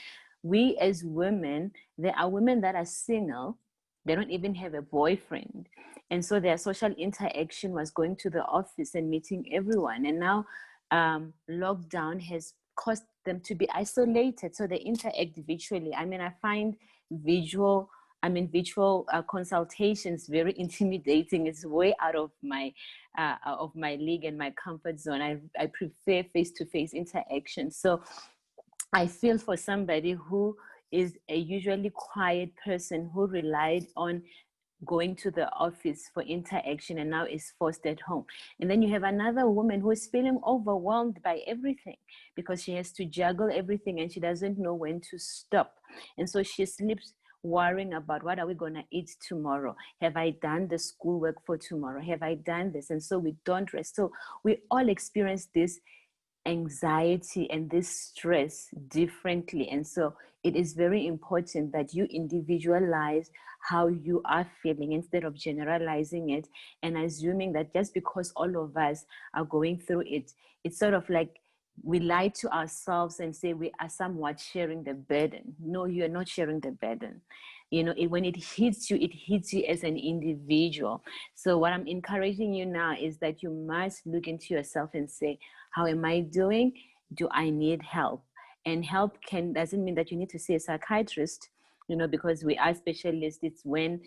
we as women, there are women that are single, they don't even have a boyfriend. And so their social interaction was going to the office and meeting everyone. And now lockdown has caused them to be isolated. So they interact virtually. I mean, I find virtual consultations very intimidating. It's way out of my league and my comfort zone. I prefer face-to-face interaction. So I feel for somebody who is a usually quiet person who relied on going to the office for interaction and now is forced at home. And then you have another woman who is feeling overwhelmed by everything because she has to juggle everything and she doesn't know when to stop. And so she sleeps worrying about, what are we going to eat tomorrow? Have I done the schoolwork for tomorrow? Have I done this? And so we don't rest. So we all experience this anxiety and this stress differently. And so it is very important that you individualize how you are feeling instead of generalizing it and assuming that just because all of us are going through it, it's sort of like we lie to ourselves and say we are somewhat sharing the burden. No, you're not sharing the burden. You know, when it hits you as an individual. So what I'm encouraging you now is that you must look into yourself and say, how am I doing? Do I need help? And help doesn't mean that you need to see a psychiatrist, you know, because we are specialists. It's when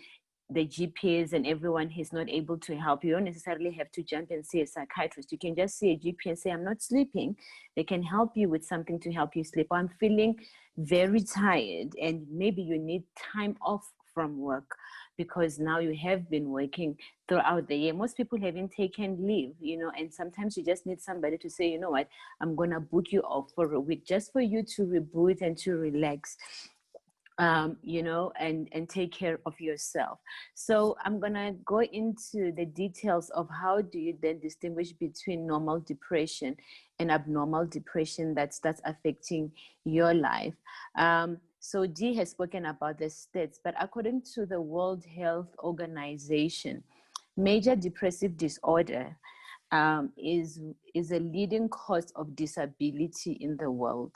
the GPs and everyone is not able to help. You don't necessarily have to jump and see a psychiatrist. You can just see a GP and say, I'm not sleeping. They can help you with something to help you sleep. I'm feeling very tired, and maybe you need time off from work because now you have been working throughout the year. Most people haven't taken leave, you know, and sometimes you just need somebody to say, you know what, I'm going to book you off for a week just for you to reboot and to relax. You know, and take care of yourself. So I'm gonna go into the details of how do you then distinguish between normal depression and abnormal depression that's affecting your life. So Dee has spoken about the stats, but according to the World Health Organization, major depressive disorder is a leading cause of disability in the world.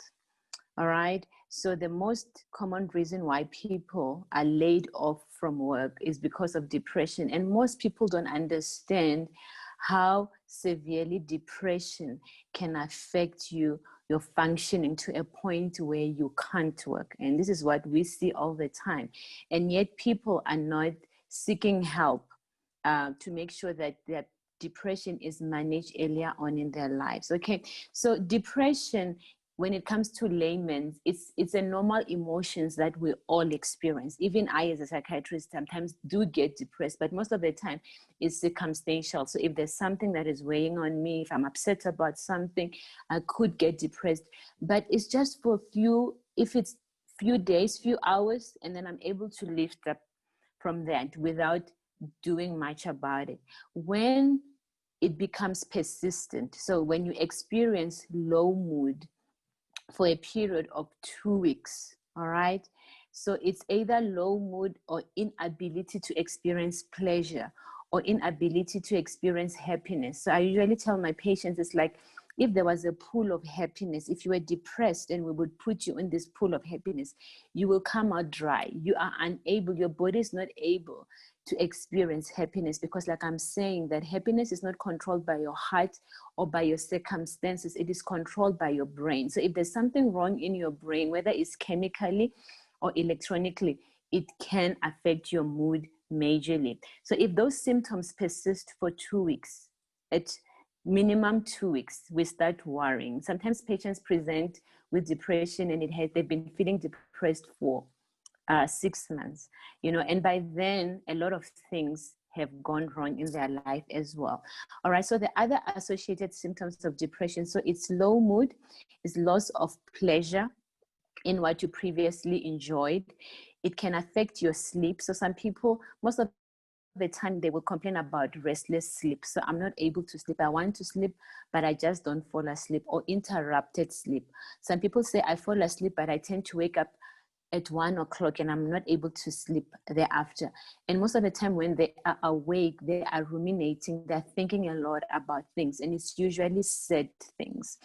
All right. So the most common reason why people are laid off from work is because of depression. And most people don't understand how severely depression can affect your functioning to a point where you can't work. And this is what we see all the time. And yet people are not seeking help to make sure that their depression is managed earlier on in their lives. Okay. So depression, when it comes to layman's, it's a normal emotions that we all experience. Even I, as a psychiatrist, sometimes do get depressed, but most of the time it's circumstantial. So if there's something that is weighing on me, if I'm upset about something, I could get depressed. But it's just for if it's few days, few hours, and then I'm able to lift up from that without doing much about it. When it becomes persistent. So when you experience low mood for a period of 2 weeks, all right? So it's either low mood or inability to experience pleasure or inability to experience happiness. So I usually tell my patients, it's like if there was a pool of happiness, if you were depressed and we would put you in this pool of happiness, you will come out dry. You are unable, your body is not able to experience happiness, because like I'm saying, that happiness is not controlled by your heart or by your circumstances. It is controlled by your brain. So if there's something wrong in your brain, whether it's chemically or electronically, it can affect your mood majorly. So if those symptoms persist for 2 weeks, at minimum 2 weeks, we start worrying. Sometimes patients present with depression and they've been feeling depressed for 6 months, and by then a lot of things have gone wrong in their life as well. All right, so the other associated symptoms of depression, so it's low mood, it's loss of pleasure in what you previously enjoyed. It can affect your sleep. So some people, most of the time, they will complain about restless sleep. So I'm not able to sleep. I want to sleep, but I just don't fall asleep, or interrupted sleep. Some people say I fall asleep, but I tend to wake up at 1 o'clock and I'm not able to sleep thereafter. And most of the time when they are awake, they are ruminating, they're thinking a lot about things, and it's usually sad things.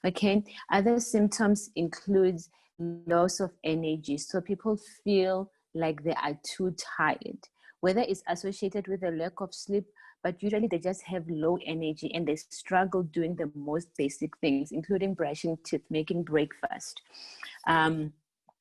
Okay, other symptoms include loss of energy. So people feel like they are too tired, whether it's associated with a lack of sleep, but usually they just have low energy and they struggle doing the most basic things, including brushing teeth, making breakfast.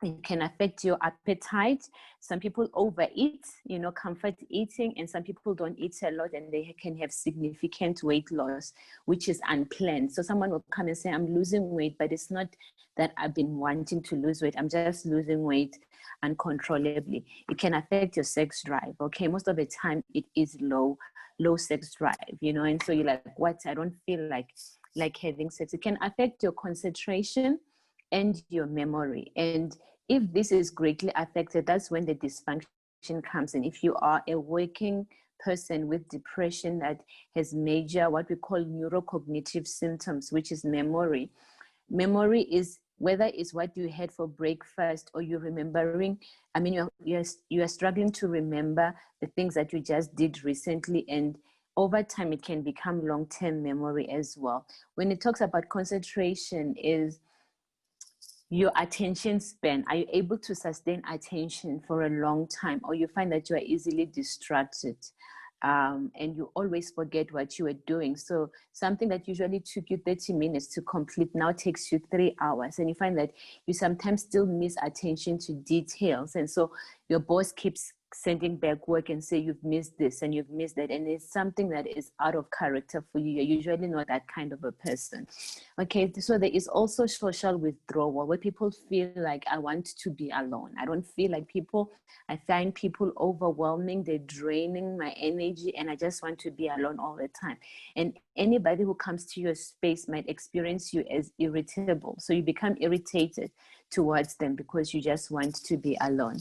It can affect your appetite. Some people overeat, comfort eating, and some people don't eat a lot and they can have significant weight loss, which is unplanned. So someone will come and say, I'm losing weight, but it's not that I've been wanting to lose weight. I'm just losing weight uncontrollably. It can affect your sex drive. Okay, most of the time it is low sex drive, and so you're like, what? I don't feel like having sex. It can affect your concentration and your memory. And if this is greatly affected, that's when the dysfunction comes in. If you are a working person with depression that has major, what we call neurocognitive symptoms, which is memory. Memory is whether it's what you had for breakfast or you're remembering. I mean, you're struggling to remember the things that you just did recently, and over time it can become long-term memory as well. When it talks about concentration, is your attention span. Are you able to sustain attention for a long time, or you find that you are easily distracted and you always forget what you were doing? So something that usually took you 30 minutes to complete now takes you 3 hours, and you find that you sometimes still miss attention to details, and so your boss keeps sending back work and say you've missed this and you've missed that, and it's something that is out of character for you. You're usually not that kind of a person. Okay, so there is also social withdrawal, where people feel like, I want to be alone. I don't feel like people. I find people overwhelming, they're draining my energy, and I just want to be alone all the time. And anybody who comes to your space might experience you as irritable, so you become irritated towards them because you just want to be alone.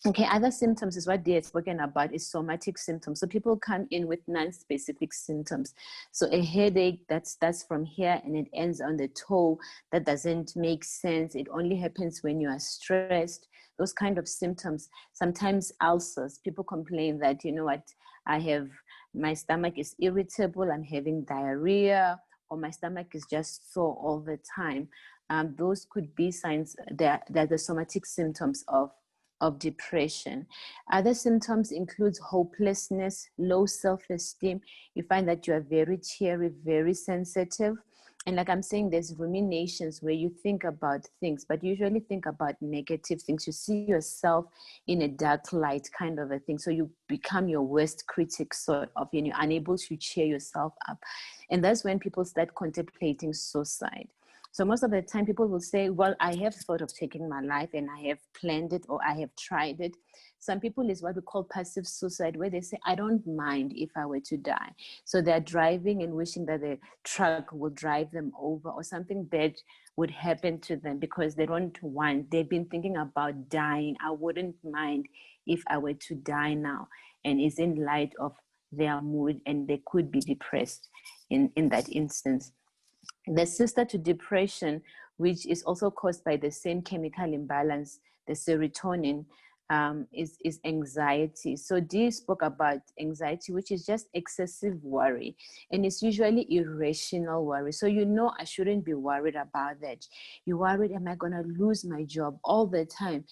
Okay, other symptoms is what they had spoken about, is somatic symptoms. So people come in with non-specific symptoms. So a headache that starts from here and it ends on the toe, that doesn't make sense. It only happens when you are stressed. Those kind of symptoms. Sometimes ulcers. People complain that, my stomach is irritable, I'm having diarrhea, or my stomach is just sore all the time. Those could be signs that the somatic symptoms of depression. Other symptoms include hopelessness, low self-esteem. You find that you are very teary, very sensitive. And like I'm saying, there's ruminations where you think about things, but you usually think about negative things. You see yourself in a dark light kind of a thing. So you become your worst critic, sort of, and you're unable to cheer yourself up. And that's when people start contemplating suicide. So most of the time people will say, well, I have thought of taking my life and I have planned it, or I have tried it. Some people is what we call passive suicide, where they say, I don't mind if I were to die. So they're driving and wishing that the truck will drive them over, or something bad would happen to them because they don't want, they've been thinking about dying. I wouldn't mind if I were to die now. And it's in light of their mood, and they could be depressed in that instance. The sister to depression, which is also caused by the same chemical imbalance, the serotonin, is anxiety. So Dee spoke about anxiety, which is just excessive worry, and it's usually irrational worry. So I shouldn't be worried about that. You're worried, am I gonna lose my job all the time?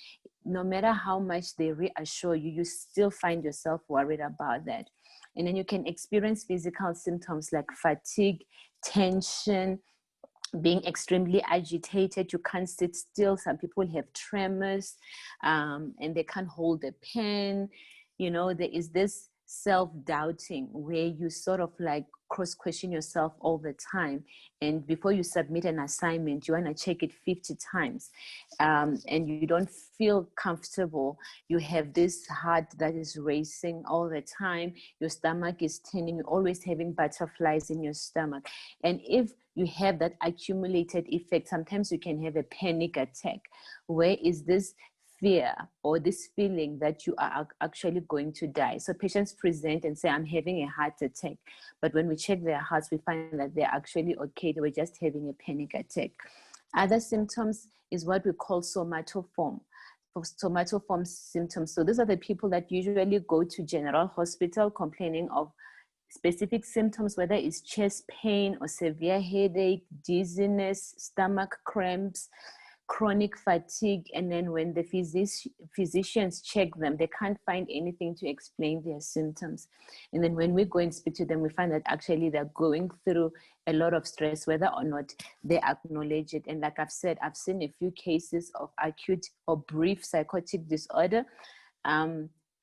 No matter how much they reassure you, you still find yourself worried about that. And then you can experience physical symptoms like fatigue, tension, being extremely agitated. You can't sit still. Some people have tremors, and they can't hold a pen. There is this self-doubting where you sort of like cross-question yourself all the time, and before you submit an assignment you want to check it 50 times, and you don't feel comfortable. You have this heart that is racing all the time. Your stomach is turning. You're always having butterflies in your stomach. And if you have that accumulated effect, sometimes you can have a panic attack. Where is this fear or this feeling that you are actually going to die? So patients present and say, I'm having a heart attack. But when we check their hearts, we find that they're actually okay. They were just having a panic attack. Other symptoms is what we call somatoform symptoms. So these are the people that usually go to general hospital complaining of specific symptoms, whether it's chest pain or severe headache, dizziness, stomach cramps, chronic fatigue. And then when the physicians check them, they can't find anything to explain their symptoms. And then when we go and speak to them, we find that actually they're going through a lot of stress, whether or not they acknowledge it. And like I've said, I've seen a few cases of acute or brief psychotic disorder.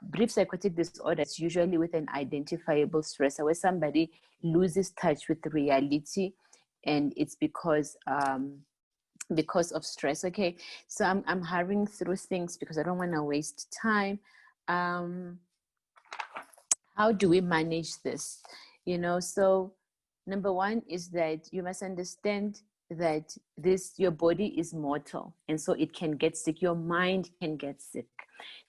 Brief psychotic disorder is usually with an identifiable stressor where somebody loses touch with reality, and it's because of stress. Okay, so I'm hurrying through things because I don't want to waste time. How do we manage this? So number one is that you must understand that your body is mortal, and so it can get sick. Your mind can get sick,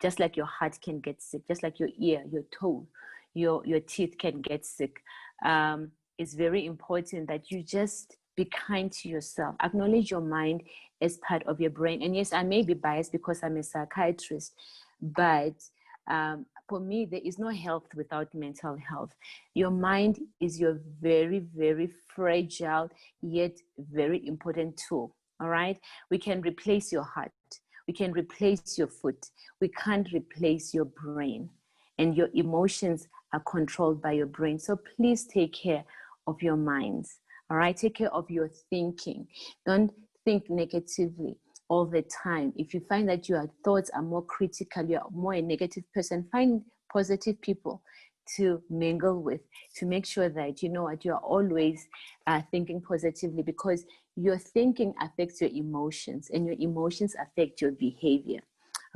just like your heart can get sick, just like your ear, your toe, your teeth can get sick. It's very important that you just be kind to yourself. Acknowledge your mind as part of your brain. And yes, I may be biased because I'm a psychiatrist, but for me, there is no health without mental health. Your mind is your very, very fragile, yet very important tool, all right? We can replace your heart. We can replace your foot. We can't replace your brain. And your emotions are controlled by your brain. So please take care of your minds, all right? Take care of your thinking. Don't think negatively all the time. If you find that your thoughts are more critical, you're more a negative person, find positive people to mingle with, to make sure that you're always thinking positively, because your thinking affects your emotions and your emotions affect your behavior.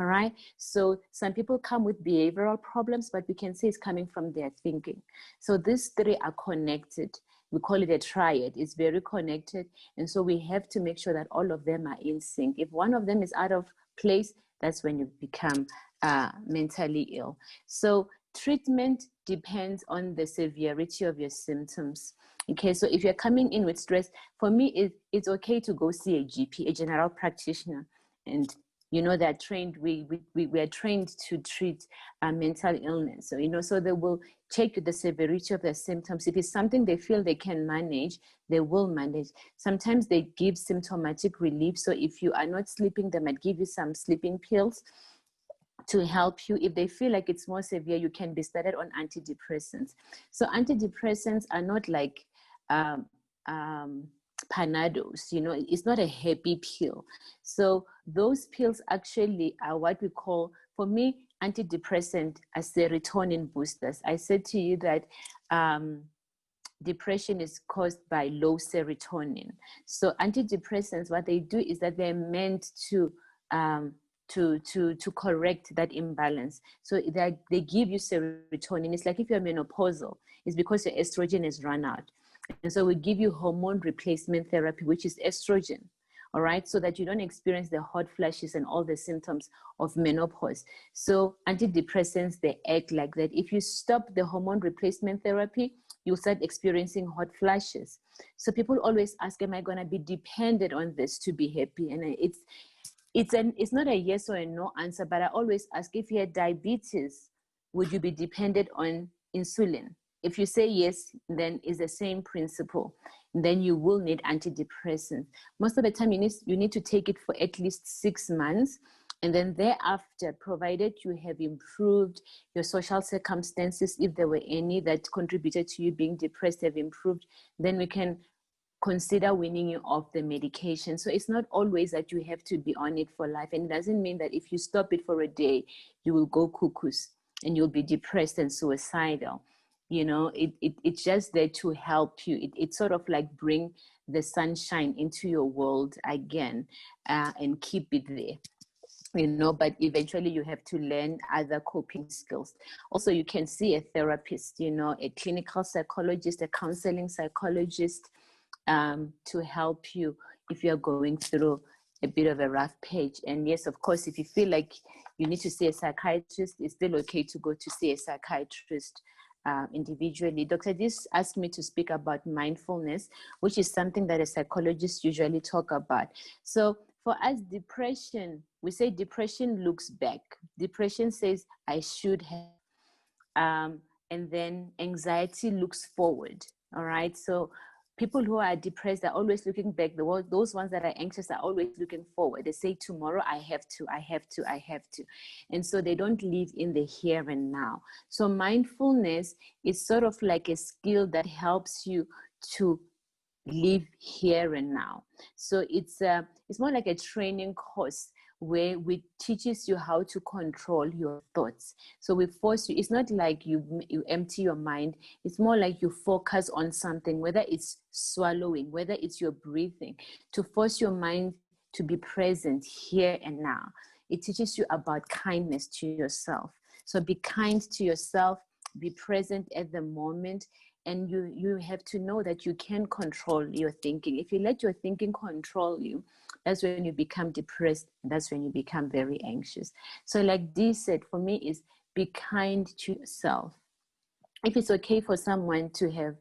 All right. So some people come with behavioral problems, but we can say it's coming from their thinking. So these three are connected. We call it a triad. It's very connected. And so we have to make sure that all of them are in sync. If one of them is out of place, that's when you become mentally ill. So treatment depends on the severity of your symptoms. Okay, so if you're coming in with stress, for me, it's okay to go see a GP, a general practitioner. And they're trained, we are trained to treat mental illness. So, so they will check the severity of the symptoms. If it's something they feel they can manage, they will manage. Sometimes they give symptomatic relief. So if you are not sleeping, they might give you some sleeping pills to help you. If they feel like it's more severe, you can be started on antidepressants. So antidepressants are not like Panados, it's not a happy pill. So those pills actually are what we call, for me, antidepressant are serotonin boosters. I said to you that depression is caused by low serotonin. So antidepressants, what they do is that they're meant to correct that imbalance. So they give you serotonin. It's like if you're menopausal, it's because your estrogen has run out. And so we give you hormone replacement therapy, which is estrogen. all right, so that you don't experience the hot flashes and all the symptoms of menopause. So antidepressants, they act like that. If you stop the hormone replacement therapy, you'll start experiencing hot flashes. So people always ask, am I going to be dependent on this to be happy? And it's not a yes or a no answer, but I always ask, if you had diabetes, would you be dependent on insulin? If you say yes, then it's the same principle. Then you will need antidepressants. Most of the time, you need to take it for at least 6 months. And then thereafter, provided you have improved your social circumstances, if there were any that contributed to you being depressed, have improved, then we can consider weaning you off the medication. So it's not always that you have to be on it for life. And it doesn't mean that if you stop it for a day, you will go cuckoos and you'll be depressed and suicidal. You know, it's just there to help you. It's sort of like bring the sunshine into your world again, and keep it there. You know, but eventually you have to learn other coping skills. Also, you can see a therapist, you know, a clinical psychologist, a counseling psychologist, to help you if you're going through a bit of a rough patch. And yes, of course, if you feel like you need to see a psychiatrist, it's still okay to go to see a psychiatrist individually. Dr. Dis asked me to speak about mindfulness, which is something that a psychologist usually talk about. So for us, depression, we say depression looks back. Depression says, I should have. And then anxiety looks forward. All right. So people who are depressed are always looking back. Those ones that are anxious are always looking forward. They say, tomorrow I have to. And so they don't live in the here and now. So mindfulness is sort of like a skill that helps you to live here and now. So it's more like a training course where we teaches you how to control your thoughts. So we force you, it's not like you empty your mind, it's more like you focus on something, whether it's swallowing, whether it's your breathing, to force your mind to be present here and now. It teaches you about kindness to yourself. So be kind to yourself, be present at the moment, and you have to know that you can control your thinking. If you let your thinking control you, that's when you become depressed. That's when you become very anxious. So like Dee said, for me is be kind to yourself. If it's okay for someone to have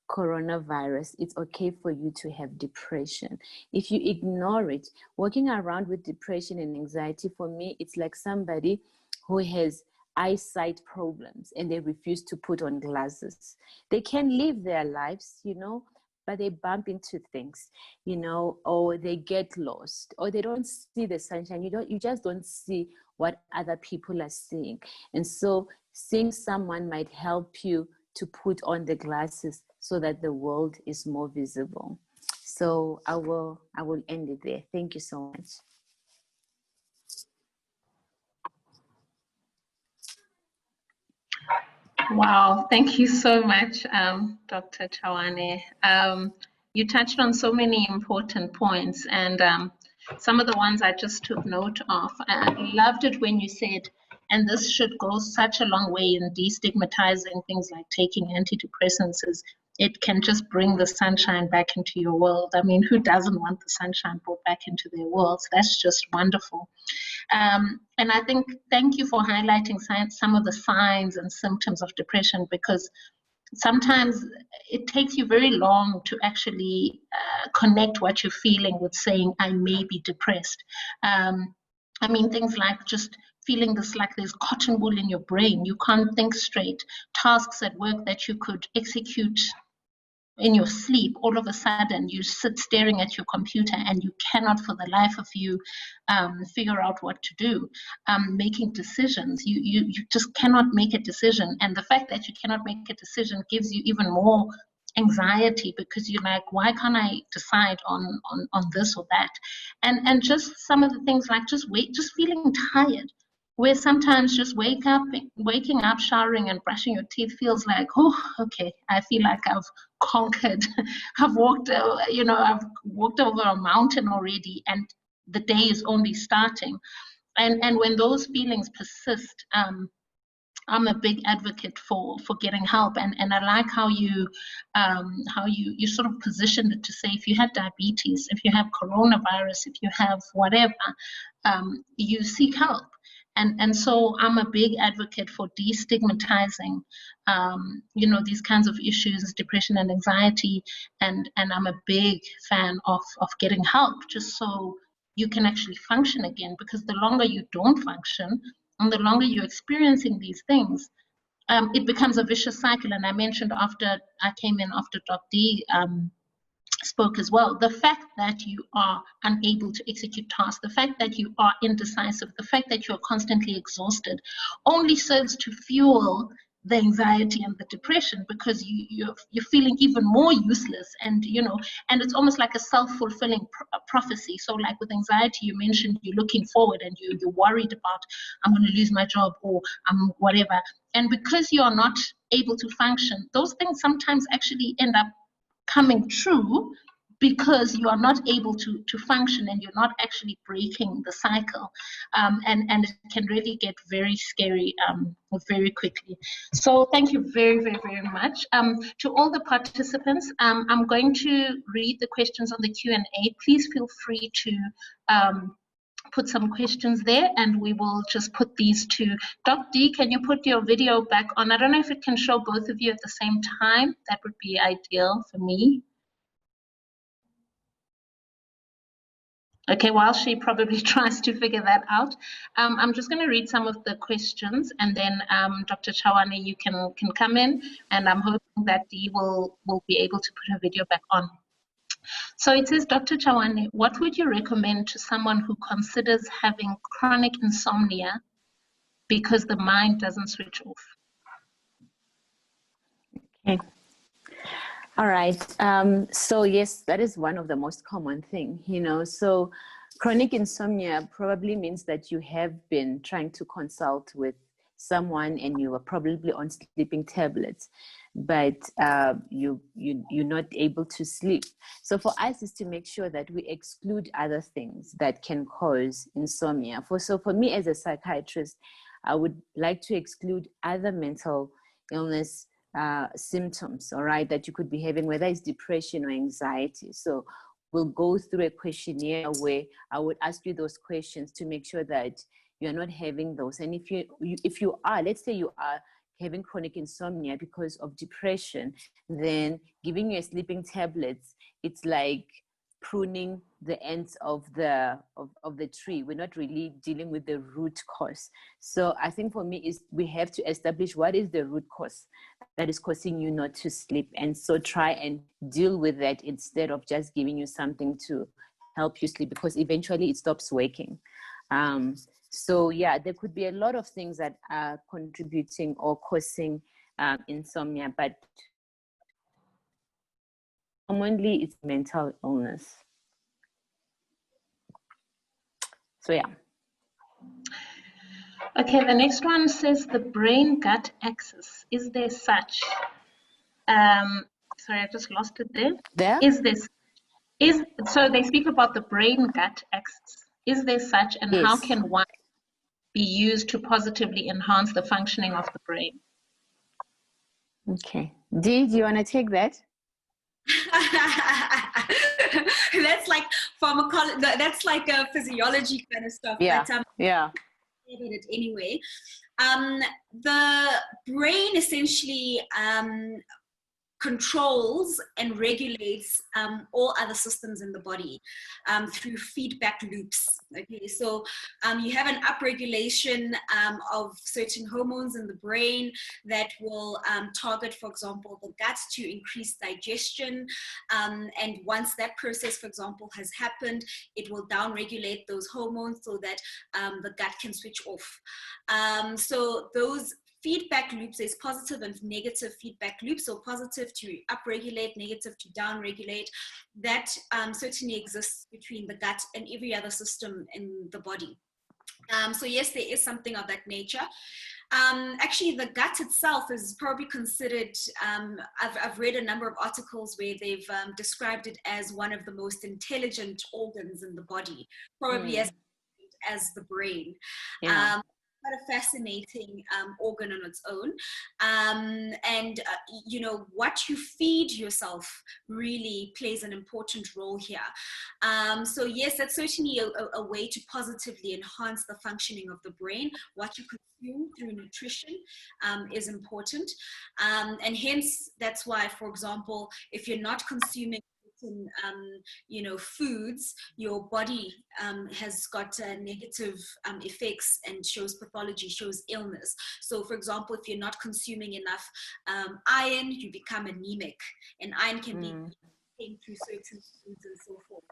coronavirus, it's okay for you to have depression. If you ignore it, walking around with depression and anxiety, for me, it's like somebody who has eyesight problems and they refuse to put on glasses. They can live their lives, you know, but they bump into things, you know, or they get lost, or they don't see the sunshine. You just don't see what other people are seeing. And so seeing someone might help you to put on the glasses so that the world is more visible. So I will end it there. Thank you so much. Wow, thank you so much, Dr. Chawane. You touched on so many important points, and some of the ones I just took note of. I loved it when you said, and this should go such a long way in destigmatizing things like taking antidepressants, is it can just bring the sunshine back into your world. I mean, who doesn't want the sunshine brought back into their worlds? That's just wonderful. And I think, thank you for highlighting some of the signs and symptoms of depression, because sometimes it takes you very long to actually connect what you're feeling with saying, I may be depressed. I mean, things like just feeling this, like there's cotton wool in your brain. You can't think straight. Tasks at work that you could execute in your sleep, all of a sudden you sit staring at your computer and you cannot for the life of you figure out what to do. Making decisions, you just cannot make a decision. And the fact that you cannot make a decision gives you even more anxiety, because you're like, why can't I decide on this or that? And just some of the things like just feeling tired, where sometimes just waking up, showering and brushing your teeth feels like, oh, okay, I feel like I've conquered. I've walked over a mountain already, and the day is only starting. And when those feelings persist, I'm a big advocate for getting help, and I like how you sort of positioned it to say, if you have diabetes, if you have coronavirus, if you have whatever, you seek help. And so I'm a big advocate for destigmatizing, these kinds of issues, depression and anxiety, and I'm a big fan of getting help, just so you can actually function again. Because the longer you don't function, and the longer you're experiencing these things, it becomes a vicious cycle. And I mentioned after I came in, after Dr. D spoke as well, the fact that you are unable to execute tasks, the fact that you are indecisive, the fact that you're constantly exhausted only serves to fuel the anxiety and the depression, because you're feeling even more useless, and and it's almost like a self-fulfilling prophecy. So like with anxiety, you mentioned you're looking forward and you're worried about, I'm going to lose my job, or whatever, and because you're not able to function, those things sometimes actually end up coming true, because you are not able to function, and you're not actually breaking the cycle, and it can really get very scary very quickly. So thank you very, very, very much. To all the participants, I'm going to read the questions on the Q&A. Please feel free to put some questions there, and we will just put these to Dr. D. Can you put your video back on? I don't know if it can show both of you at the same time. That would be ideal for me. Okay, while she probably tries to figure that out, I'm just going to read some of the questions, and then Dr. Chawane, you can come in, and I'm hoping that Dee will be able to put her video back on. So it says, Dr. Chawane, what would you recommend to someone who considers having chronic insomnia because the mind doesn't switch off? Okay. All right. So yes, that is one of the most common thing, So chronic insomnia probably means that you have been trying to consult with someone, and you are probably on sleeping tablets, but you're not able to sleep. So for us is to make sure that we exclude other things that can cause insomnia. So for me as a psychiatrist, I would like to exclude other mental illness symptoms, all right, that you could be having, whether it's depression or anxiety. So we'll go through a questionnaire where I would ask you those questions to make sure that you're not having those. And if you are, let's say you are having chronic insomnia because of depression, then giving you a sleeping tablets, it's like pruning the ends of the tree. We're not really dealing with the root cause. So I think for me is we have to establish what is the root cause that is causing you not to sleep, and so try and deal with that instead of just giving you something to help you sleep, because eventually it stops working. So yeah, there could be a lot of things that are contributing or causing insomnia, but commonly it's mental illness. So yeah. Okay, the next one says the brain-gut axis. Is there such? Sorry, I just lost it there. So they speak about the brain-gut axis. Is there such, and how can one be used to positively enhance the functioning of the brain? Okay. Dee, do you want to take that? That's like pharmacology. That's like a physiology kind of stuff. Yeah. But, yeah. It anyway. The brain essentially controls and regulates all other systems in the body through feedback loops. Okay, so you have an upregulation of certain hormones in the brain that will target, for example, the gut to increase digestion. And once that process, for example, has happened, it will downregulate those hormones so that the gut can switch off. So those feedback loops, there's positive and negative feedback loops. So positive to upregulate, negative to downregulate. That certainly exists between the gut and every other system in the body. So yes, there is something of that nature. Actually, the gut itself is probably considered, I've read a number of articles where they've described it as one of the most intelligent organs in the body, probably as the brain. Yeah. quite a fascinating organ on its own. You know, what you feed yourself really plays an important role here. So yes, that's certainly a way to positively enhance the functioning of the brain. What you consume through nutrition is important. And hence, that's why, for example, if you're not consuming you know, foods, your body has got negative effects and shows pathology, shows illness. So for example, if you're not consuming enough iron, you become anemic, and iron can be obtained through certain foods and so forth.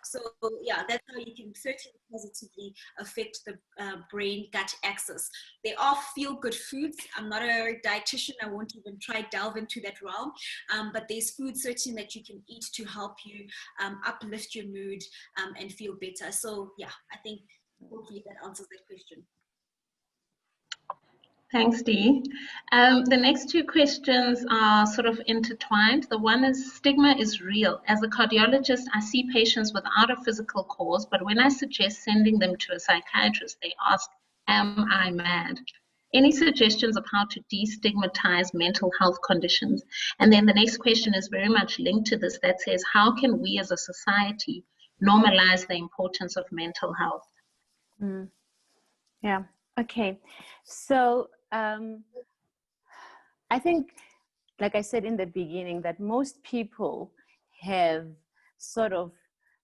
So yeah, that's how you can certainly positively affect the brain-gut axis. There are feel-good foods. I'm not a dietitian. I won't even try delve into that realm. But there's food certainly that you can eat to help you uplift your mood and feel better. So yeah, I think hopefully that answers that question. Thanks, Dee. The next two questions are sort of intertwined. The one is, stigma is real. As a cardiologist, I see patients without a physical cause, but when I suggest sending them to a psychiatrist, they ask, am I mad? Any suggestions of how to destigmatize mental health conditions? And then the next question is very much linked to this, that says, how can we as a society normalize the importance of mental health? Yeah, okay. So I think, like I said in the beginning, that most people have sort of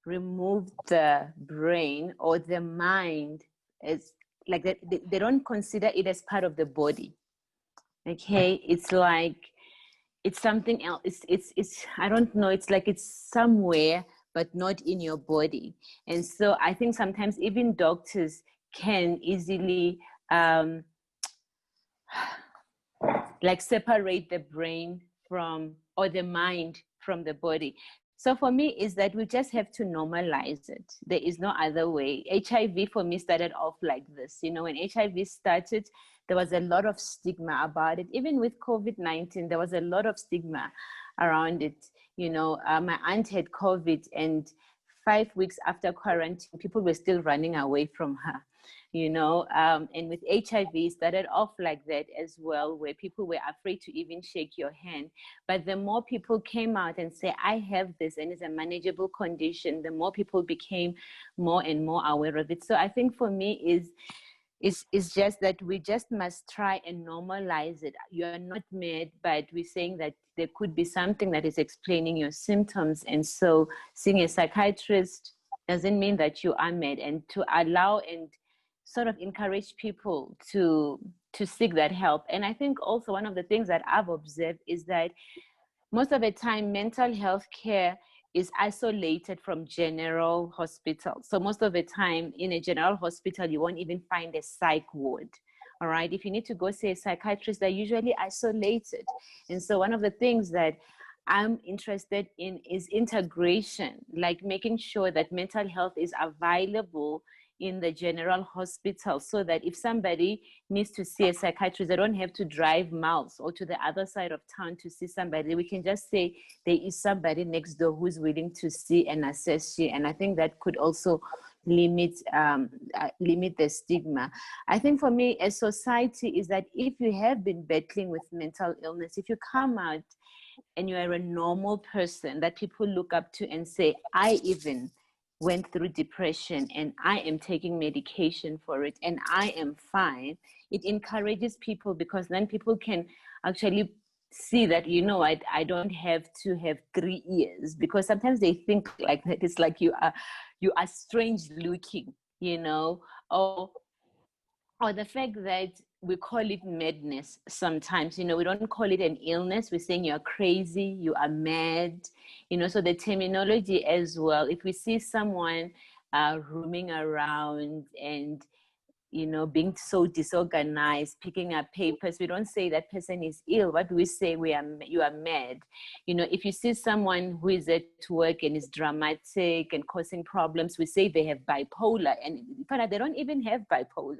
removed the brain or the mind as like that. They don't consider it as part of the body. Okay, it's like it's something else. It's I don't know. It's like it's somewhere, but not in your body. And so I think sometimes even doctors can easily like separate the brain from, or the mind from the body. So for me is that we just have to normalize it. There is no other way. HIV for me started off like this. You know, when HIV started, there was a lot of stigma about it. Even with COVID-19, there was a lot of stigma around it. You know, my aunt had COVID, and 5 weeks after quarantine, people were still running away from her. You know, and with HIV, it started off like that as well, where people were afraid to even shake your hand. But the more people came out and say, I have this and it's a manageable condition, the more people became more and more aware of it. So I think for me is just that we just must try and normalize it. You're not mad, but we're saying that there could be something that is explaining your symptoms. And so seeing a psychiatrist doesn't mean that you are mad, and to allow and sort of encourage people to seek that help. And I think also one of the things that I've observed is that most of the time mental health care is isolated from general hospitals. So most of the time in a general hospital, you won't even find a psych ward. All right. If you need to go see a psychiatrist, they're usually isolated. And so one of the things that I'm interested in is integration, like making sure that mental health is available in the general hospital, so that if somebody needs to see a psychiatrist, they don't have to drive miles or to the other side of town to see somebody. We can just say there is somebody next door who's willing to see and assess you. And I think that could also limit the stigma. I think for me as society is that if you have been battling with mental illness, if you come out and you are a normal person that people look up to and say, I even went through depression and I am taking medication for it and I am fine, it encourages people, because then people can actually see that, you know, I don't have to have 3 ears, because sometimes they think like that. It's like you are strange looking, you know, or the fact that we call it madness sometimes. You know, we don't call it an illness. We're saying you're crazy, you are mad, you know, so the terminology as well. If we see someone roaming around and, you know, being so disorganized, picking up papers, we don't say that person is ill. What do we say? You are mad. You know, if you see someone who is at work and is dramatic and causing problems, we say they have bipolar, and they don't even have bipolar.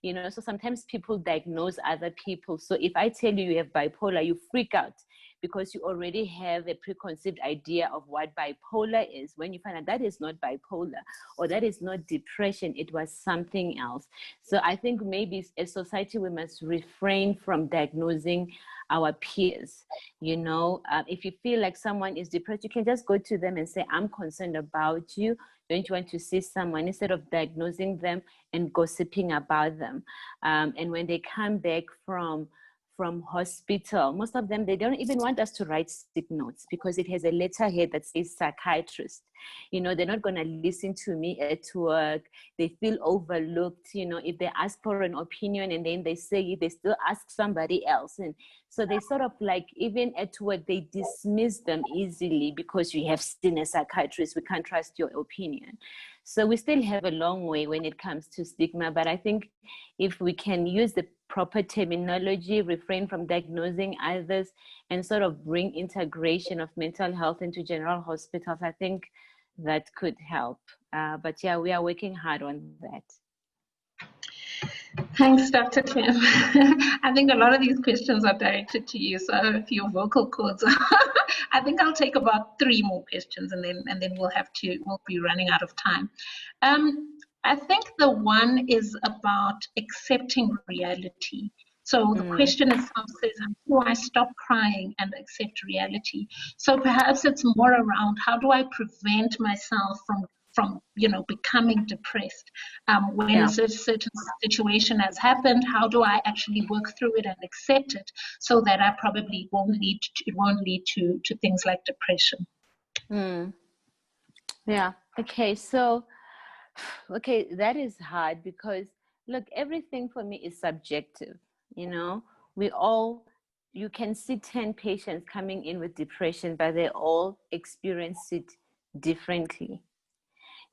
You know, so sometimes people diagnose other people. So if I tell you you have bipolar, you freak out because you already have a preconceived idea of what bipolar is. When you find out that is not bipolar or that is not depression, it was something else. So I think maybe as society, we must refrain from diagnosing our peers. You know, if you feel like someone is depressed, you can just go to them and say, I'm concerned about you. Don't you want to see someone, instead of diagnosing them and gossiping about them. And when they come back from hospital, most of them, they don't even want us to write sick notes because it has a letterhead that says psychiatrist. You know, they're not going to listen to me at work. They feel overlooked. You know, if they ask for an opinion and then they say it, they still ask somebody else. And so they sort of like, even at work, they dismiss them easily because you have seen a psychiatrist. We can't trust your opinion. So we still have a long way when it comes to stigma. But I think if we can use the proper terminology, refrain from diagnosing others, and sort of bring integration of mental health into general hospitals, I think that could help. But yeah, we are working hard on that. Thanks, Dr. Clem. I think a lot of these questions are directed to you, so if your vocal cords are, I think I'll take about 3 more questions, and then we'll be running out of time. I think the one is about accepting reality. So the question itself says, how do I stop crying and accept reality? So perhaps it's more around, how do I prevent myself from becoming depressed when a certain situation has happened? How do I actually work through it and accept it so that I probably won't lead to things like depression? Yeah. Okay. So, that is hard because, look, everything for me is subjective. You know, you can see 10 patients coming in with depression, but they all experience it differently.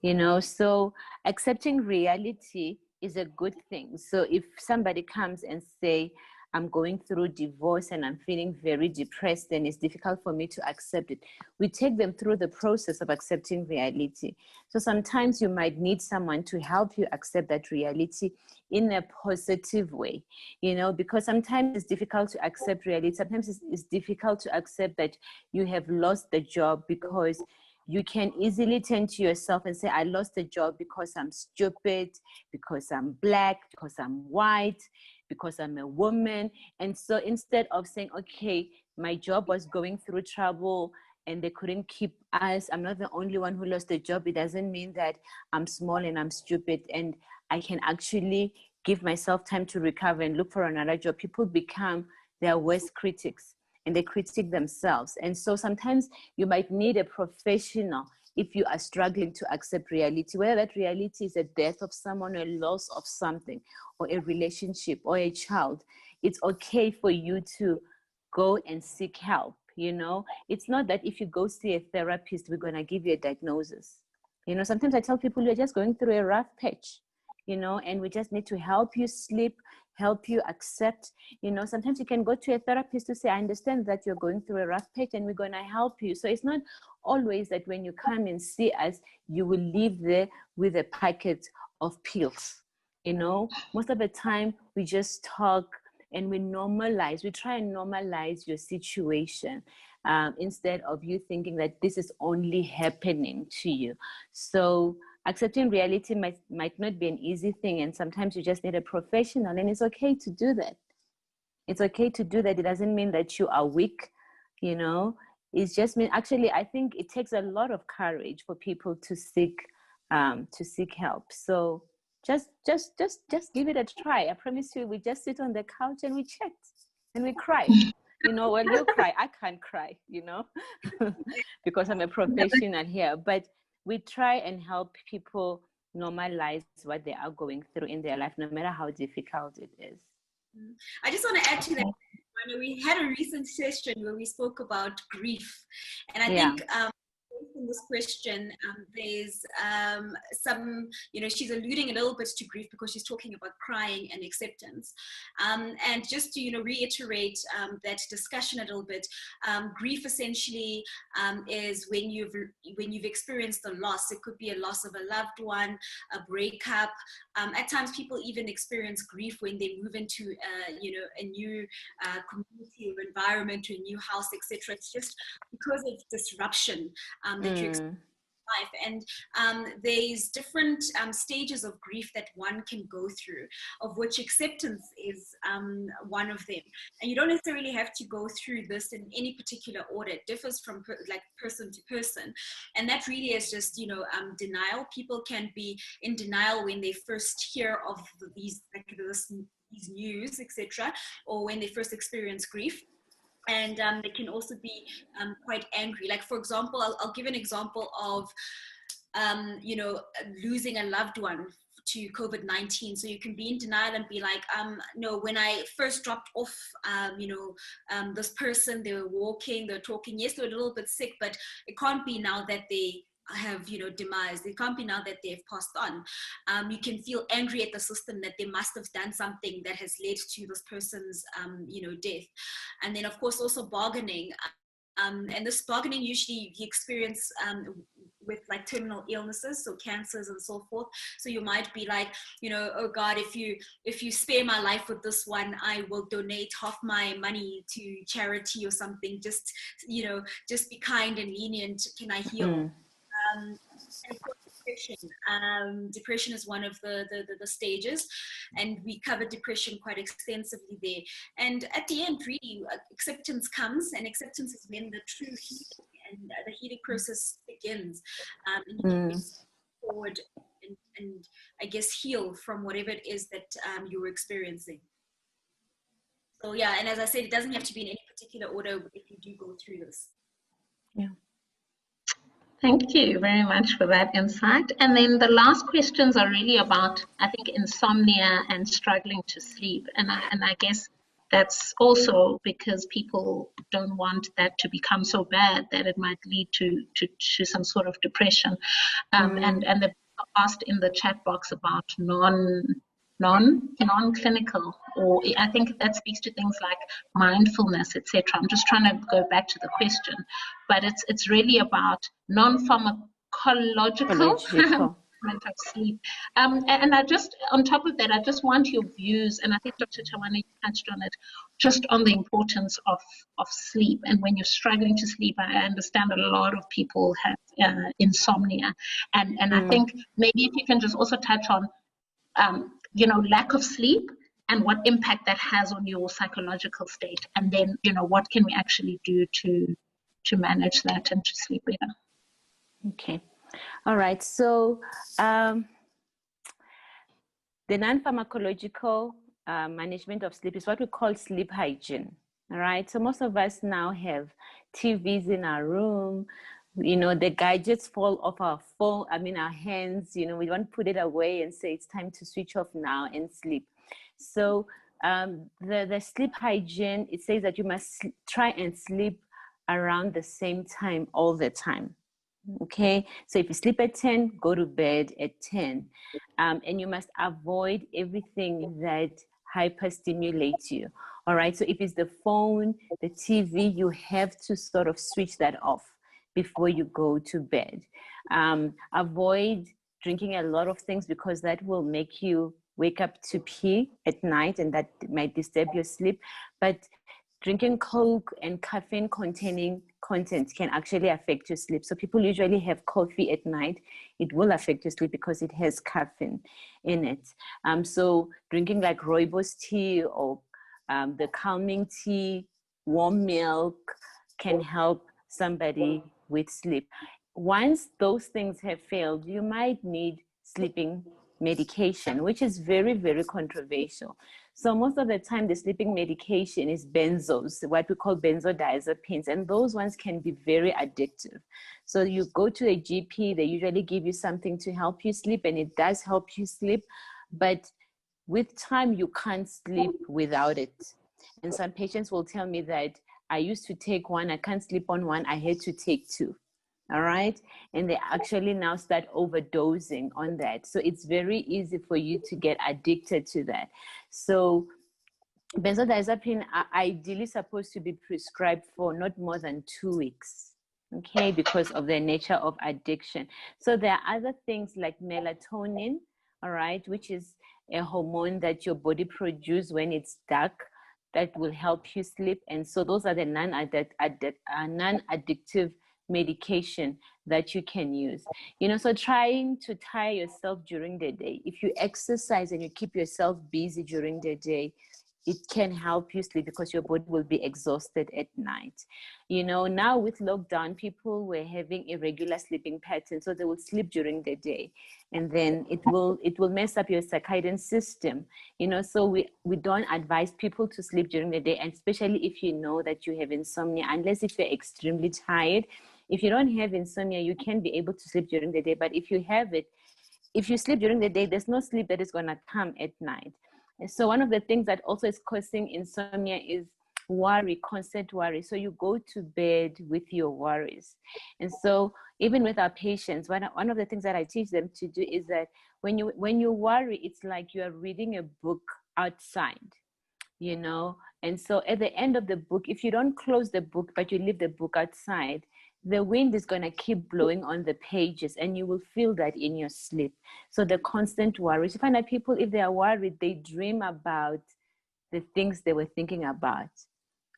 You know, so accepting reality is a good thing. So if somebody comes and say, I'm going through divorce and I'm feeling very depressed and it's difficult for me to accept it, we take them through the process of accepting reality. So sometimes you might need someone to help you accept that reality in a positive way, you know, because sometimes it's difficult to accept reality. Sometimes it's difficult to accept that you have lost the job, because you can easily turn to yourself and say, I lost the job because I'm stupid, because I'm Black, because I'm white, because I'm a woman. And so instead of saying, okay, my job was going through trouble and they couldn't keep us, I'm not the only one who lost the job, it doesn't mean that I'm small and I'm stupid and I can actually give myself time to recover and look for another job. People become their worst critics, and they critique themselves. And so sometimes you might need a professional if you are struggling to accept reality, whether that reality is a death of someone, or a loss of something, or a relationship, or a child. It's okay for you to go and seek help. You know, it's not that if you go see a therapist, we're going to give you a diagnosis. You know, sometimes I tell people, you're just going through a rough patch, you know, and we just need to help you sleep, help you accept. You know, sometimes you can go to a therapist to say, I understand that you're going through a rough patch and we're going to help you. So it's not always that when you come and see us, you will leave there with a packet of pills. You know, most of the time we just talk and we try and normalize your situation, instead of you thinking that this is only happening to you. So accepting reality might not be an easy thing, and sometimes you just need a professional, and it's okay to do that. It's okay to do that. It doesn't mean that you are weak, you know. It's just actually, I think it takes a lot of courage for people to seek help. So just give it a try. I promise you, we just sit on the couch and we chat and we cry. You know, well, you cry. I can't cry, you know, because I'm a professional here. But we try and help people normalize what they are going through in their life, no matter how difficult it is. I just want to add to that. We had a recent session where we spoke about grief. And I think in this question, there's some, she's alluding a little bit to grief because she's talking about crying and acceptance. And just to, reiterate that discussion a little bit, grief essentially is when you've experienced a loss. It could be a loss of a loved one, a breakup. At times, people even experience grief when they move into, a new community or environment, to a new house, etc. It's just because of disruption that you experience in life. And there's different stages of grief that one can go through, of which acceptance is one of them. And you don't necessarily have to go through this in any particular order. It differs from person to person. And that really is just, denial. People can be in denial when they first hear of these news, etc., or when they first experience grief. And they can also be quite angry. Like, for example, I'll give an example of, losing a loved one to COVID-19. So you can be in denial and be like, no, when I first dropped off, this person, they were walking, they were talking, yes, they were a little bit sick, but it can't be now that they have, demised. It can't be now that they've passed on. You can feel angry at the system that they must have done something that has led to this person's, death. And then, of course, also bargaining. And this bargaining usually you experience with like terminal illnesses, so cancers and so forth. So you might be like, oh God, if you spare my life with this one, I will donate half my money to charity or something. Just be kind and lenient. Can I heal? And of course, depression. Depression is one of the stages, and we covered depression quite extensively there. And at the end, really, acceptance comes, and acceptance is when the true healing and the healing process begins. And you can move forward and I guess heal from whatever it is that you were experiencing. So yeah, and as I said, it doesn't have to be in any particular order if you do go through this. Yeah. Thank you very much for that insight. And then the last questions are really about, I think, insomnia and struggling to sleep. And I guess that's also because people don't want that to become so bad that it might lead to some sort of depression. And they asked in the chat box about non-clinical, or I think that speaks to things like mindfulness, etc. I'm just trying to go back to the question, but it's really about non-pharmacological of sleep. And I just, on top of that, I just want your views, and I think Dr. Tawana touched on it, just on the importance of sleep. And when you're struggling to sleep, I understand a lot of people have insomnia, and I think maybe if you can just also touch on lack of sleep and what impact that has on your psychological state, and then what can we actually do to manage that and to sleep better. Okay, all right. So the non-pharmacological management of sleep is what we call sleep hygiene. All right. So most of us now have TVs in our room. The gadgets fall off our hands. We want to put it away and say it's time to switch off now and sleep. So the sleep hygiene, it says that you must try and sleep around the same time all the time. Okay, so if you sleep at 10, go to bed at 10. And you must avoid everything that hyperstimulates you. All right, so if it's the phone, the TV, you have to sort of switch that off before you go to bed. Avoid drinking a lot of things because that will make you wake up to pee at night, and that might disturb your sleep. But drinking Coke and caffeine containing content can actually affect your sleep. So people usually have coffee at night. It will affect your sleep because it has caffeine in it. So drinking like rooibos tea or the calming tea, warm milk can help somebody with sleep. Once those things have failed, you might need sleeping medication, which is very, very controversial. So most of the time, the sleeping medication is benzos, what we call benzodiazepines, and those ones can be very addictive. So you go to a GP, they usually give you something to help you sleep, and it does help you sleep, but with time, you can't sleep without it. And some patients will tell me that I used to take one, I can't sleep on one, I had to take two. all right? And they actually now start overdosing on that. So it's very easy for you to get addicted to that. So benzodiazepine are ideally supposed to be prescribed for not more than 2 weeks, okay, because of the nature of addiction. So there are other things like melatonin, all right, which is a hormone that your body produces when it's dark, that will help you sleep. And so those are the non-addictive medication that you can use. So trying to tire yourself during the day, if you exercise and you keep yourself busy during the day, it can help you sleep because your body will be exhausted at night. Now with lockdown, people were having irregular sleeping patterns, so they will sleep during the day, and then it will mess up your circadian system. So we don't advise people to sleep during the day, and especially if you know that you have insomnia, unless if you're extremely tired. If you don't have insomnia, you can be able to sleep during the day, but if you have it, if you sleep during the day, there's no sleep that is going to come at night. And so one of the things that also is causing insomnia is worry, constant worry. So you go to bed with your worries. And so even with our patients, one of the things that I teach them to do is that when you worry, it's like you are reading a book outside, And so at the end of the book, if you don't close the book, but you leave the book outside, the wind is going to keep blowing on the pages, and you will feel that in your sleep. So the constant worries, you find that people, if they are worried, they dream about the things they were thinking about,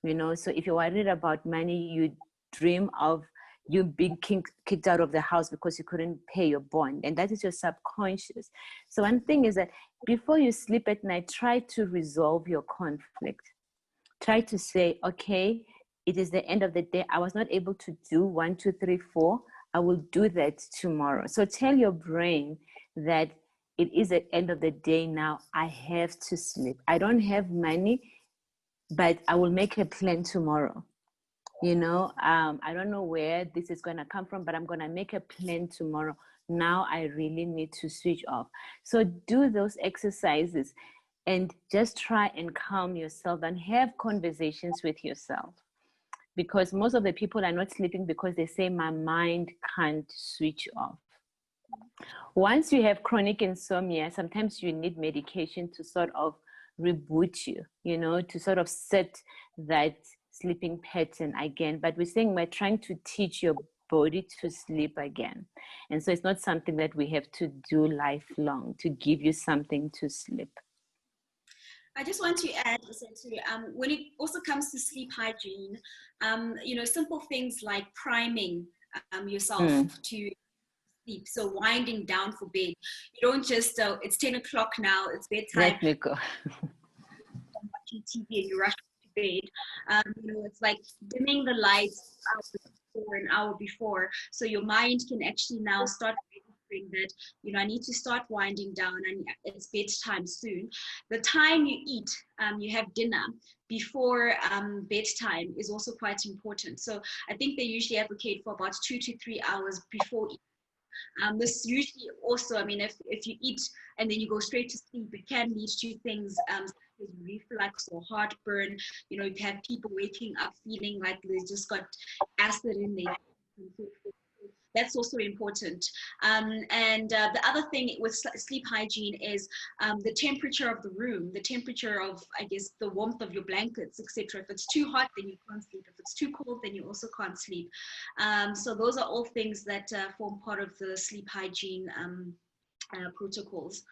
So if you're worried about money, you dream of you being kicked out of the house because you couldn't pay your bond, and that is your subconscious. So one thing is that before you sleep at night, try to resolve your conflict. Try to say, okay, it is the end of the day. I was not able to do 1, 2, 3, 4. I will do that tomorrow. So tell your brain that it is the end of the day now. I have to sleep. I don't have money, but I will make a plan tomorrow. I don't know where this is going to come from, but I'm going to make a plan tomorrow. Now I really need to switch off. So do those exercises and just try and calm yourself and have conversations with yourself. Because most of the people are not sleeping because they say, my mind can't switch off. Once you have chronic insomnia, sometimes you need medication to sort of reboot you, to sort of set that sleeping pattern again. But we're trying to teach your body to sleep again. And so it's not something that we have to do lifelong to give you something to sleep. I just want to add, essentially, when it also comes to sleep hygiene, simple things like priming yourself to sleep. So winding down for bed. You don't just, it's 10 o'clock now, it's bedtime. Let me go. Watching TV and you rush to bed. It's like dimming the lights an hour before, so your mind can actually now start that I need to start winding down and it's bedtime soon. The time you eat, you have dinner before bedtime is also quite important. So I think they usually advocate for about 2 to 3 hours before eating. This usually also, if you eat and then you go straight to sleep, it can lead to things such as reflux or heartburn. You have people waking up feeling like they just got acid in their. That's also important. The other thing with sleep hygiene is the temperature of the room, the temperature of, the warmth of your blankets, etc. If it's too hot, then you can't sleep. If it's too cold, then you also can't sleep. So those are all things that form part of the sleep hygiene protocols.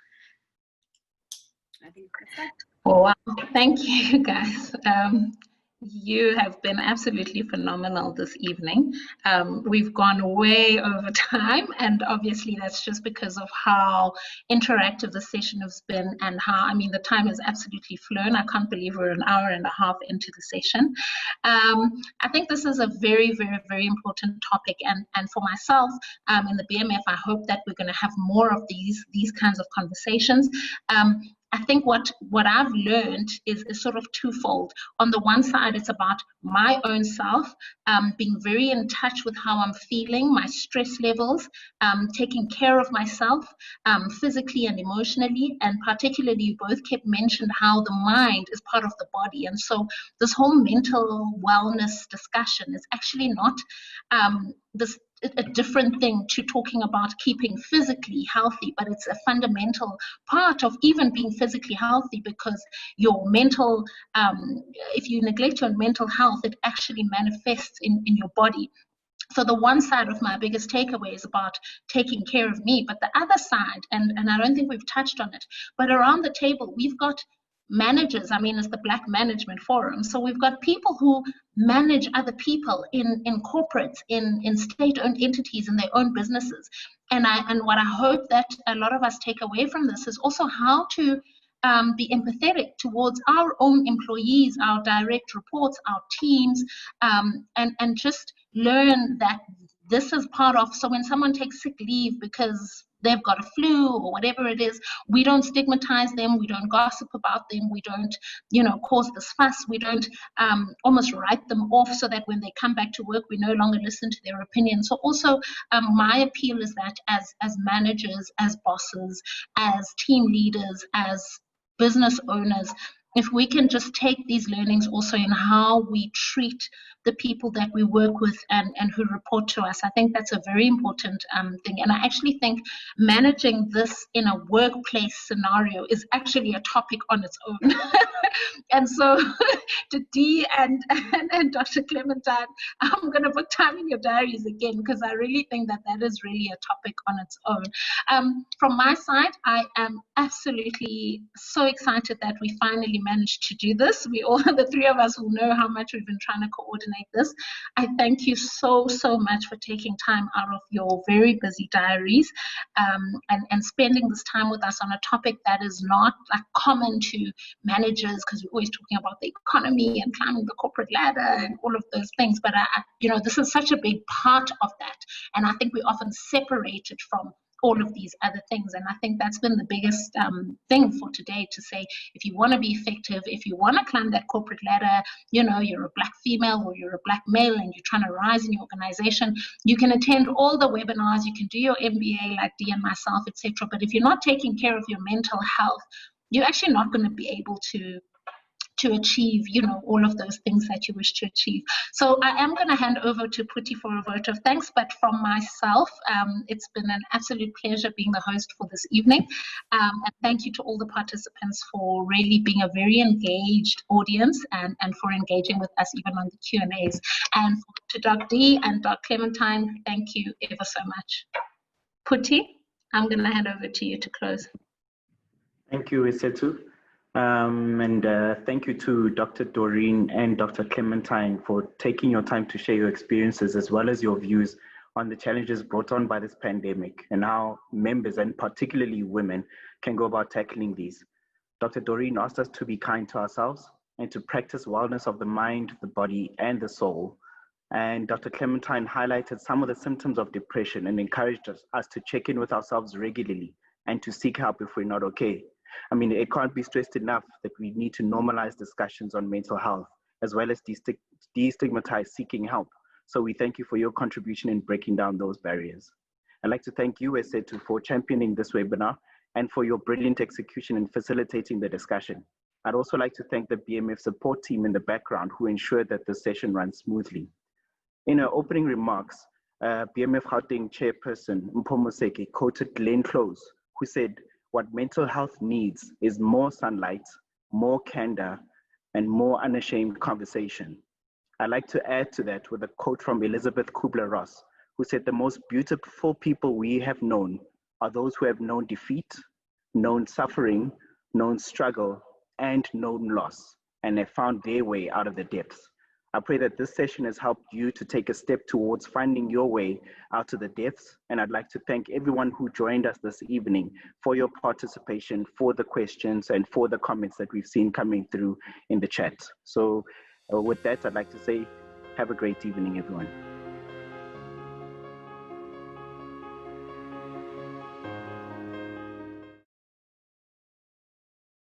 I think that's that. Oh, wow. Thank you, guys. You have been absolutely phenomenal this evening. We've gone way over time, and obviously that's just because of how interactive the session has been and how, the time has absolutely flown. I can't believe we're an hour and a half into the session. I think this is a very, very, very important topic, and for myself in the BMF, I hope that we're going to have more of these kinds of conversations. I think what I've learned is sort of twofold. On the one side, it's about my own self, being very in touch with how I'm feeling, my stress levels, taking care of myself physically and emotionally, and particularly you both kept mentioned how the mind is part of the body. And so this whole mental wellness discussion is actually not this a different thing to talking about keeping physically healthy, but it's a fundamental part of even being physically healthy, because your mental, if you neglect your mental health, it actually manifests in your body. So the one side of my biggest takeaway is about taking care of me, but the other side, and I don't think we've touched on it, but around the table, we've got managers. I mean, it's the Black Management Forum. So we've got people who manage other people in corporates, in state-owned entities, in their own businesses. And what I hope that a lot of us take away from this is also how to be empathetic towards our own employees, our direct reports, our teams, and just learn that this is part of, so when someone takes sick leave because they've got a flu or whatever it is, we don't stigmatize them, we don't gossip about them, we don't, cause this fuss, we don't almost write them off so that when they come back to work, we no longer listen to their opinion. So also my appeal is that as managers, as bosses, as team leaders, as business owners, if we can just take these learnings also in how we treat the people that we work with and who report to us, I think that's a very important thing. And I actually think managing this in a workplace scenario is actually a topic on its own. And so to Dee and Dr. Clementine, I'm going to put time in your diaries again, because I really think that is really a topic on its own. From my side, I am absolutely so excited that we finally managed to do this. We all, the three of us, will know how much we've been trying to coordinate this. I thank you so much for taking time out of your very busy diaries and spending this time with us on a topic that is not like common to managers, because we're always talking about the economy and climbing the corporate ladder and all of those things. But this is such a big part of that, and I think we often separate it from all of these other things. And I think that's been the biggest thing for today, to say, if you want to be effective, if you want to climb that corporate ladder, you're a Black female or you're a Black male and you're trying to rise in your organization, you can attend all the webinars, you can do your MBA like Dee and myself, etc. But if you're not taking care of your mental health, you're actually not going to be able to achieve, all of those things that you wish to achieve. So I am going to hand over to Putty for a vote of thanks, but from myself, it's been an absolute pleasure being the host for this evening. And thank you to all the participants for really being a very engaged audience and for engaging with us even on the Q&As. And to Dr. Dee and Dr. Clementine, thank you ever so much. Putty, I'm going to hand over to you to close. Thank you, Isetu. And thank you to Dr. Doreen and Dr. Clementine for taking your time to share your experiences as well as your views on the challenges brought on by this pandemic and how members, and particularly women, can go about tackling these. Dr. Doreen asked us to be kind to ourselves and to practice wellness of the mind, the body, and the soul. And Dr. Clementine highlighted some of the symptoms of depression and encouraged us to check in with ourselves regularly and to seek help if we're not okay. I mean, it can't be stressed enough that we need to normalize discussions on mental health, as well as destigmatize seeking help. So we thank you for your contribution in breaking down those barriers. I'd like to thank you, Esetu, for championing this webinar and for your brilliant execution in facilitating the discussion. I'd also like to thank the BMF support team in the background who ensured that the session runs smoothly. In her opening remarks, BMF Gauteng chairperson Mpho Moseki quoted Glenn Close, who said, "What mental health needs is more sunlight, more candor, and more unashamed conversation." I'd like to add to that with a quote from Elizabeth Kubler-Ross, who said, "The most beautiful people we have known are those who have known defeat, known suffering, known struggle, and known loss, and have found their way out of the depths." I pray that this session has helped you to take a step towards finding your way out of the depths. And I'd like to thank everyone who joined us this evening for your participation, for the questions, and for the comments that we've seen coming through in the chat. So with that, I'd like to say, have a great evening, everyone.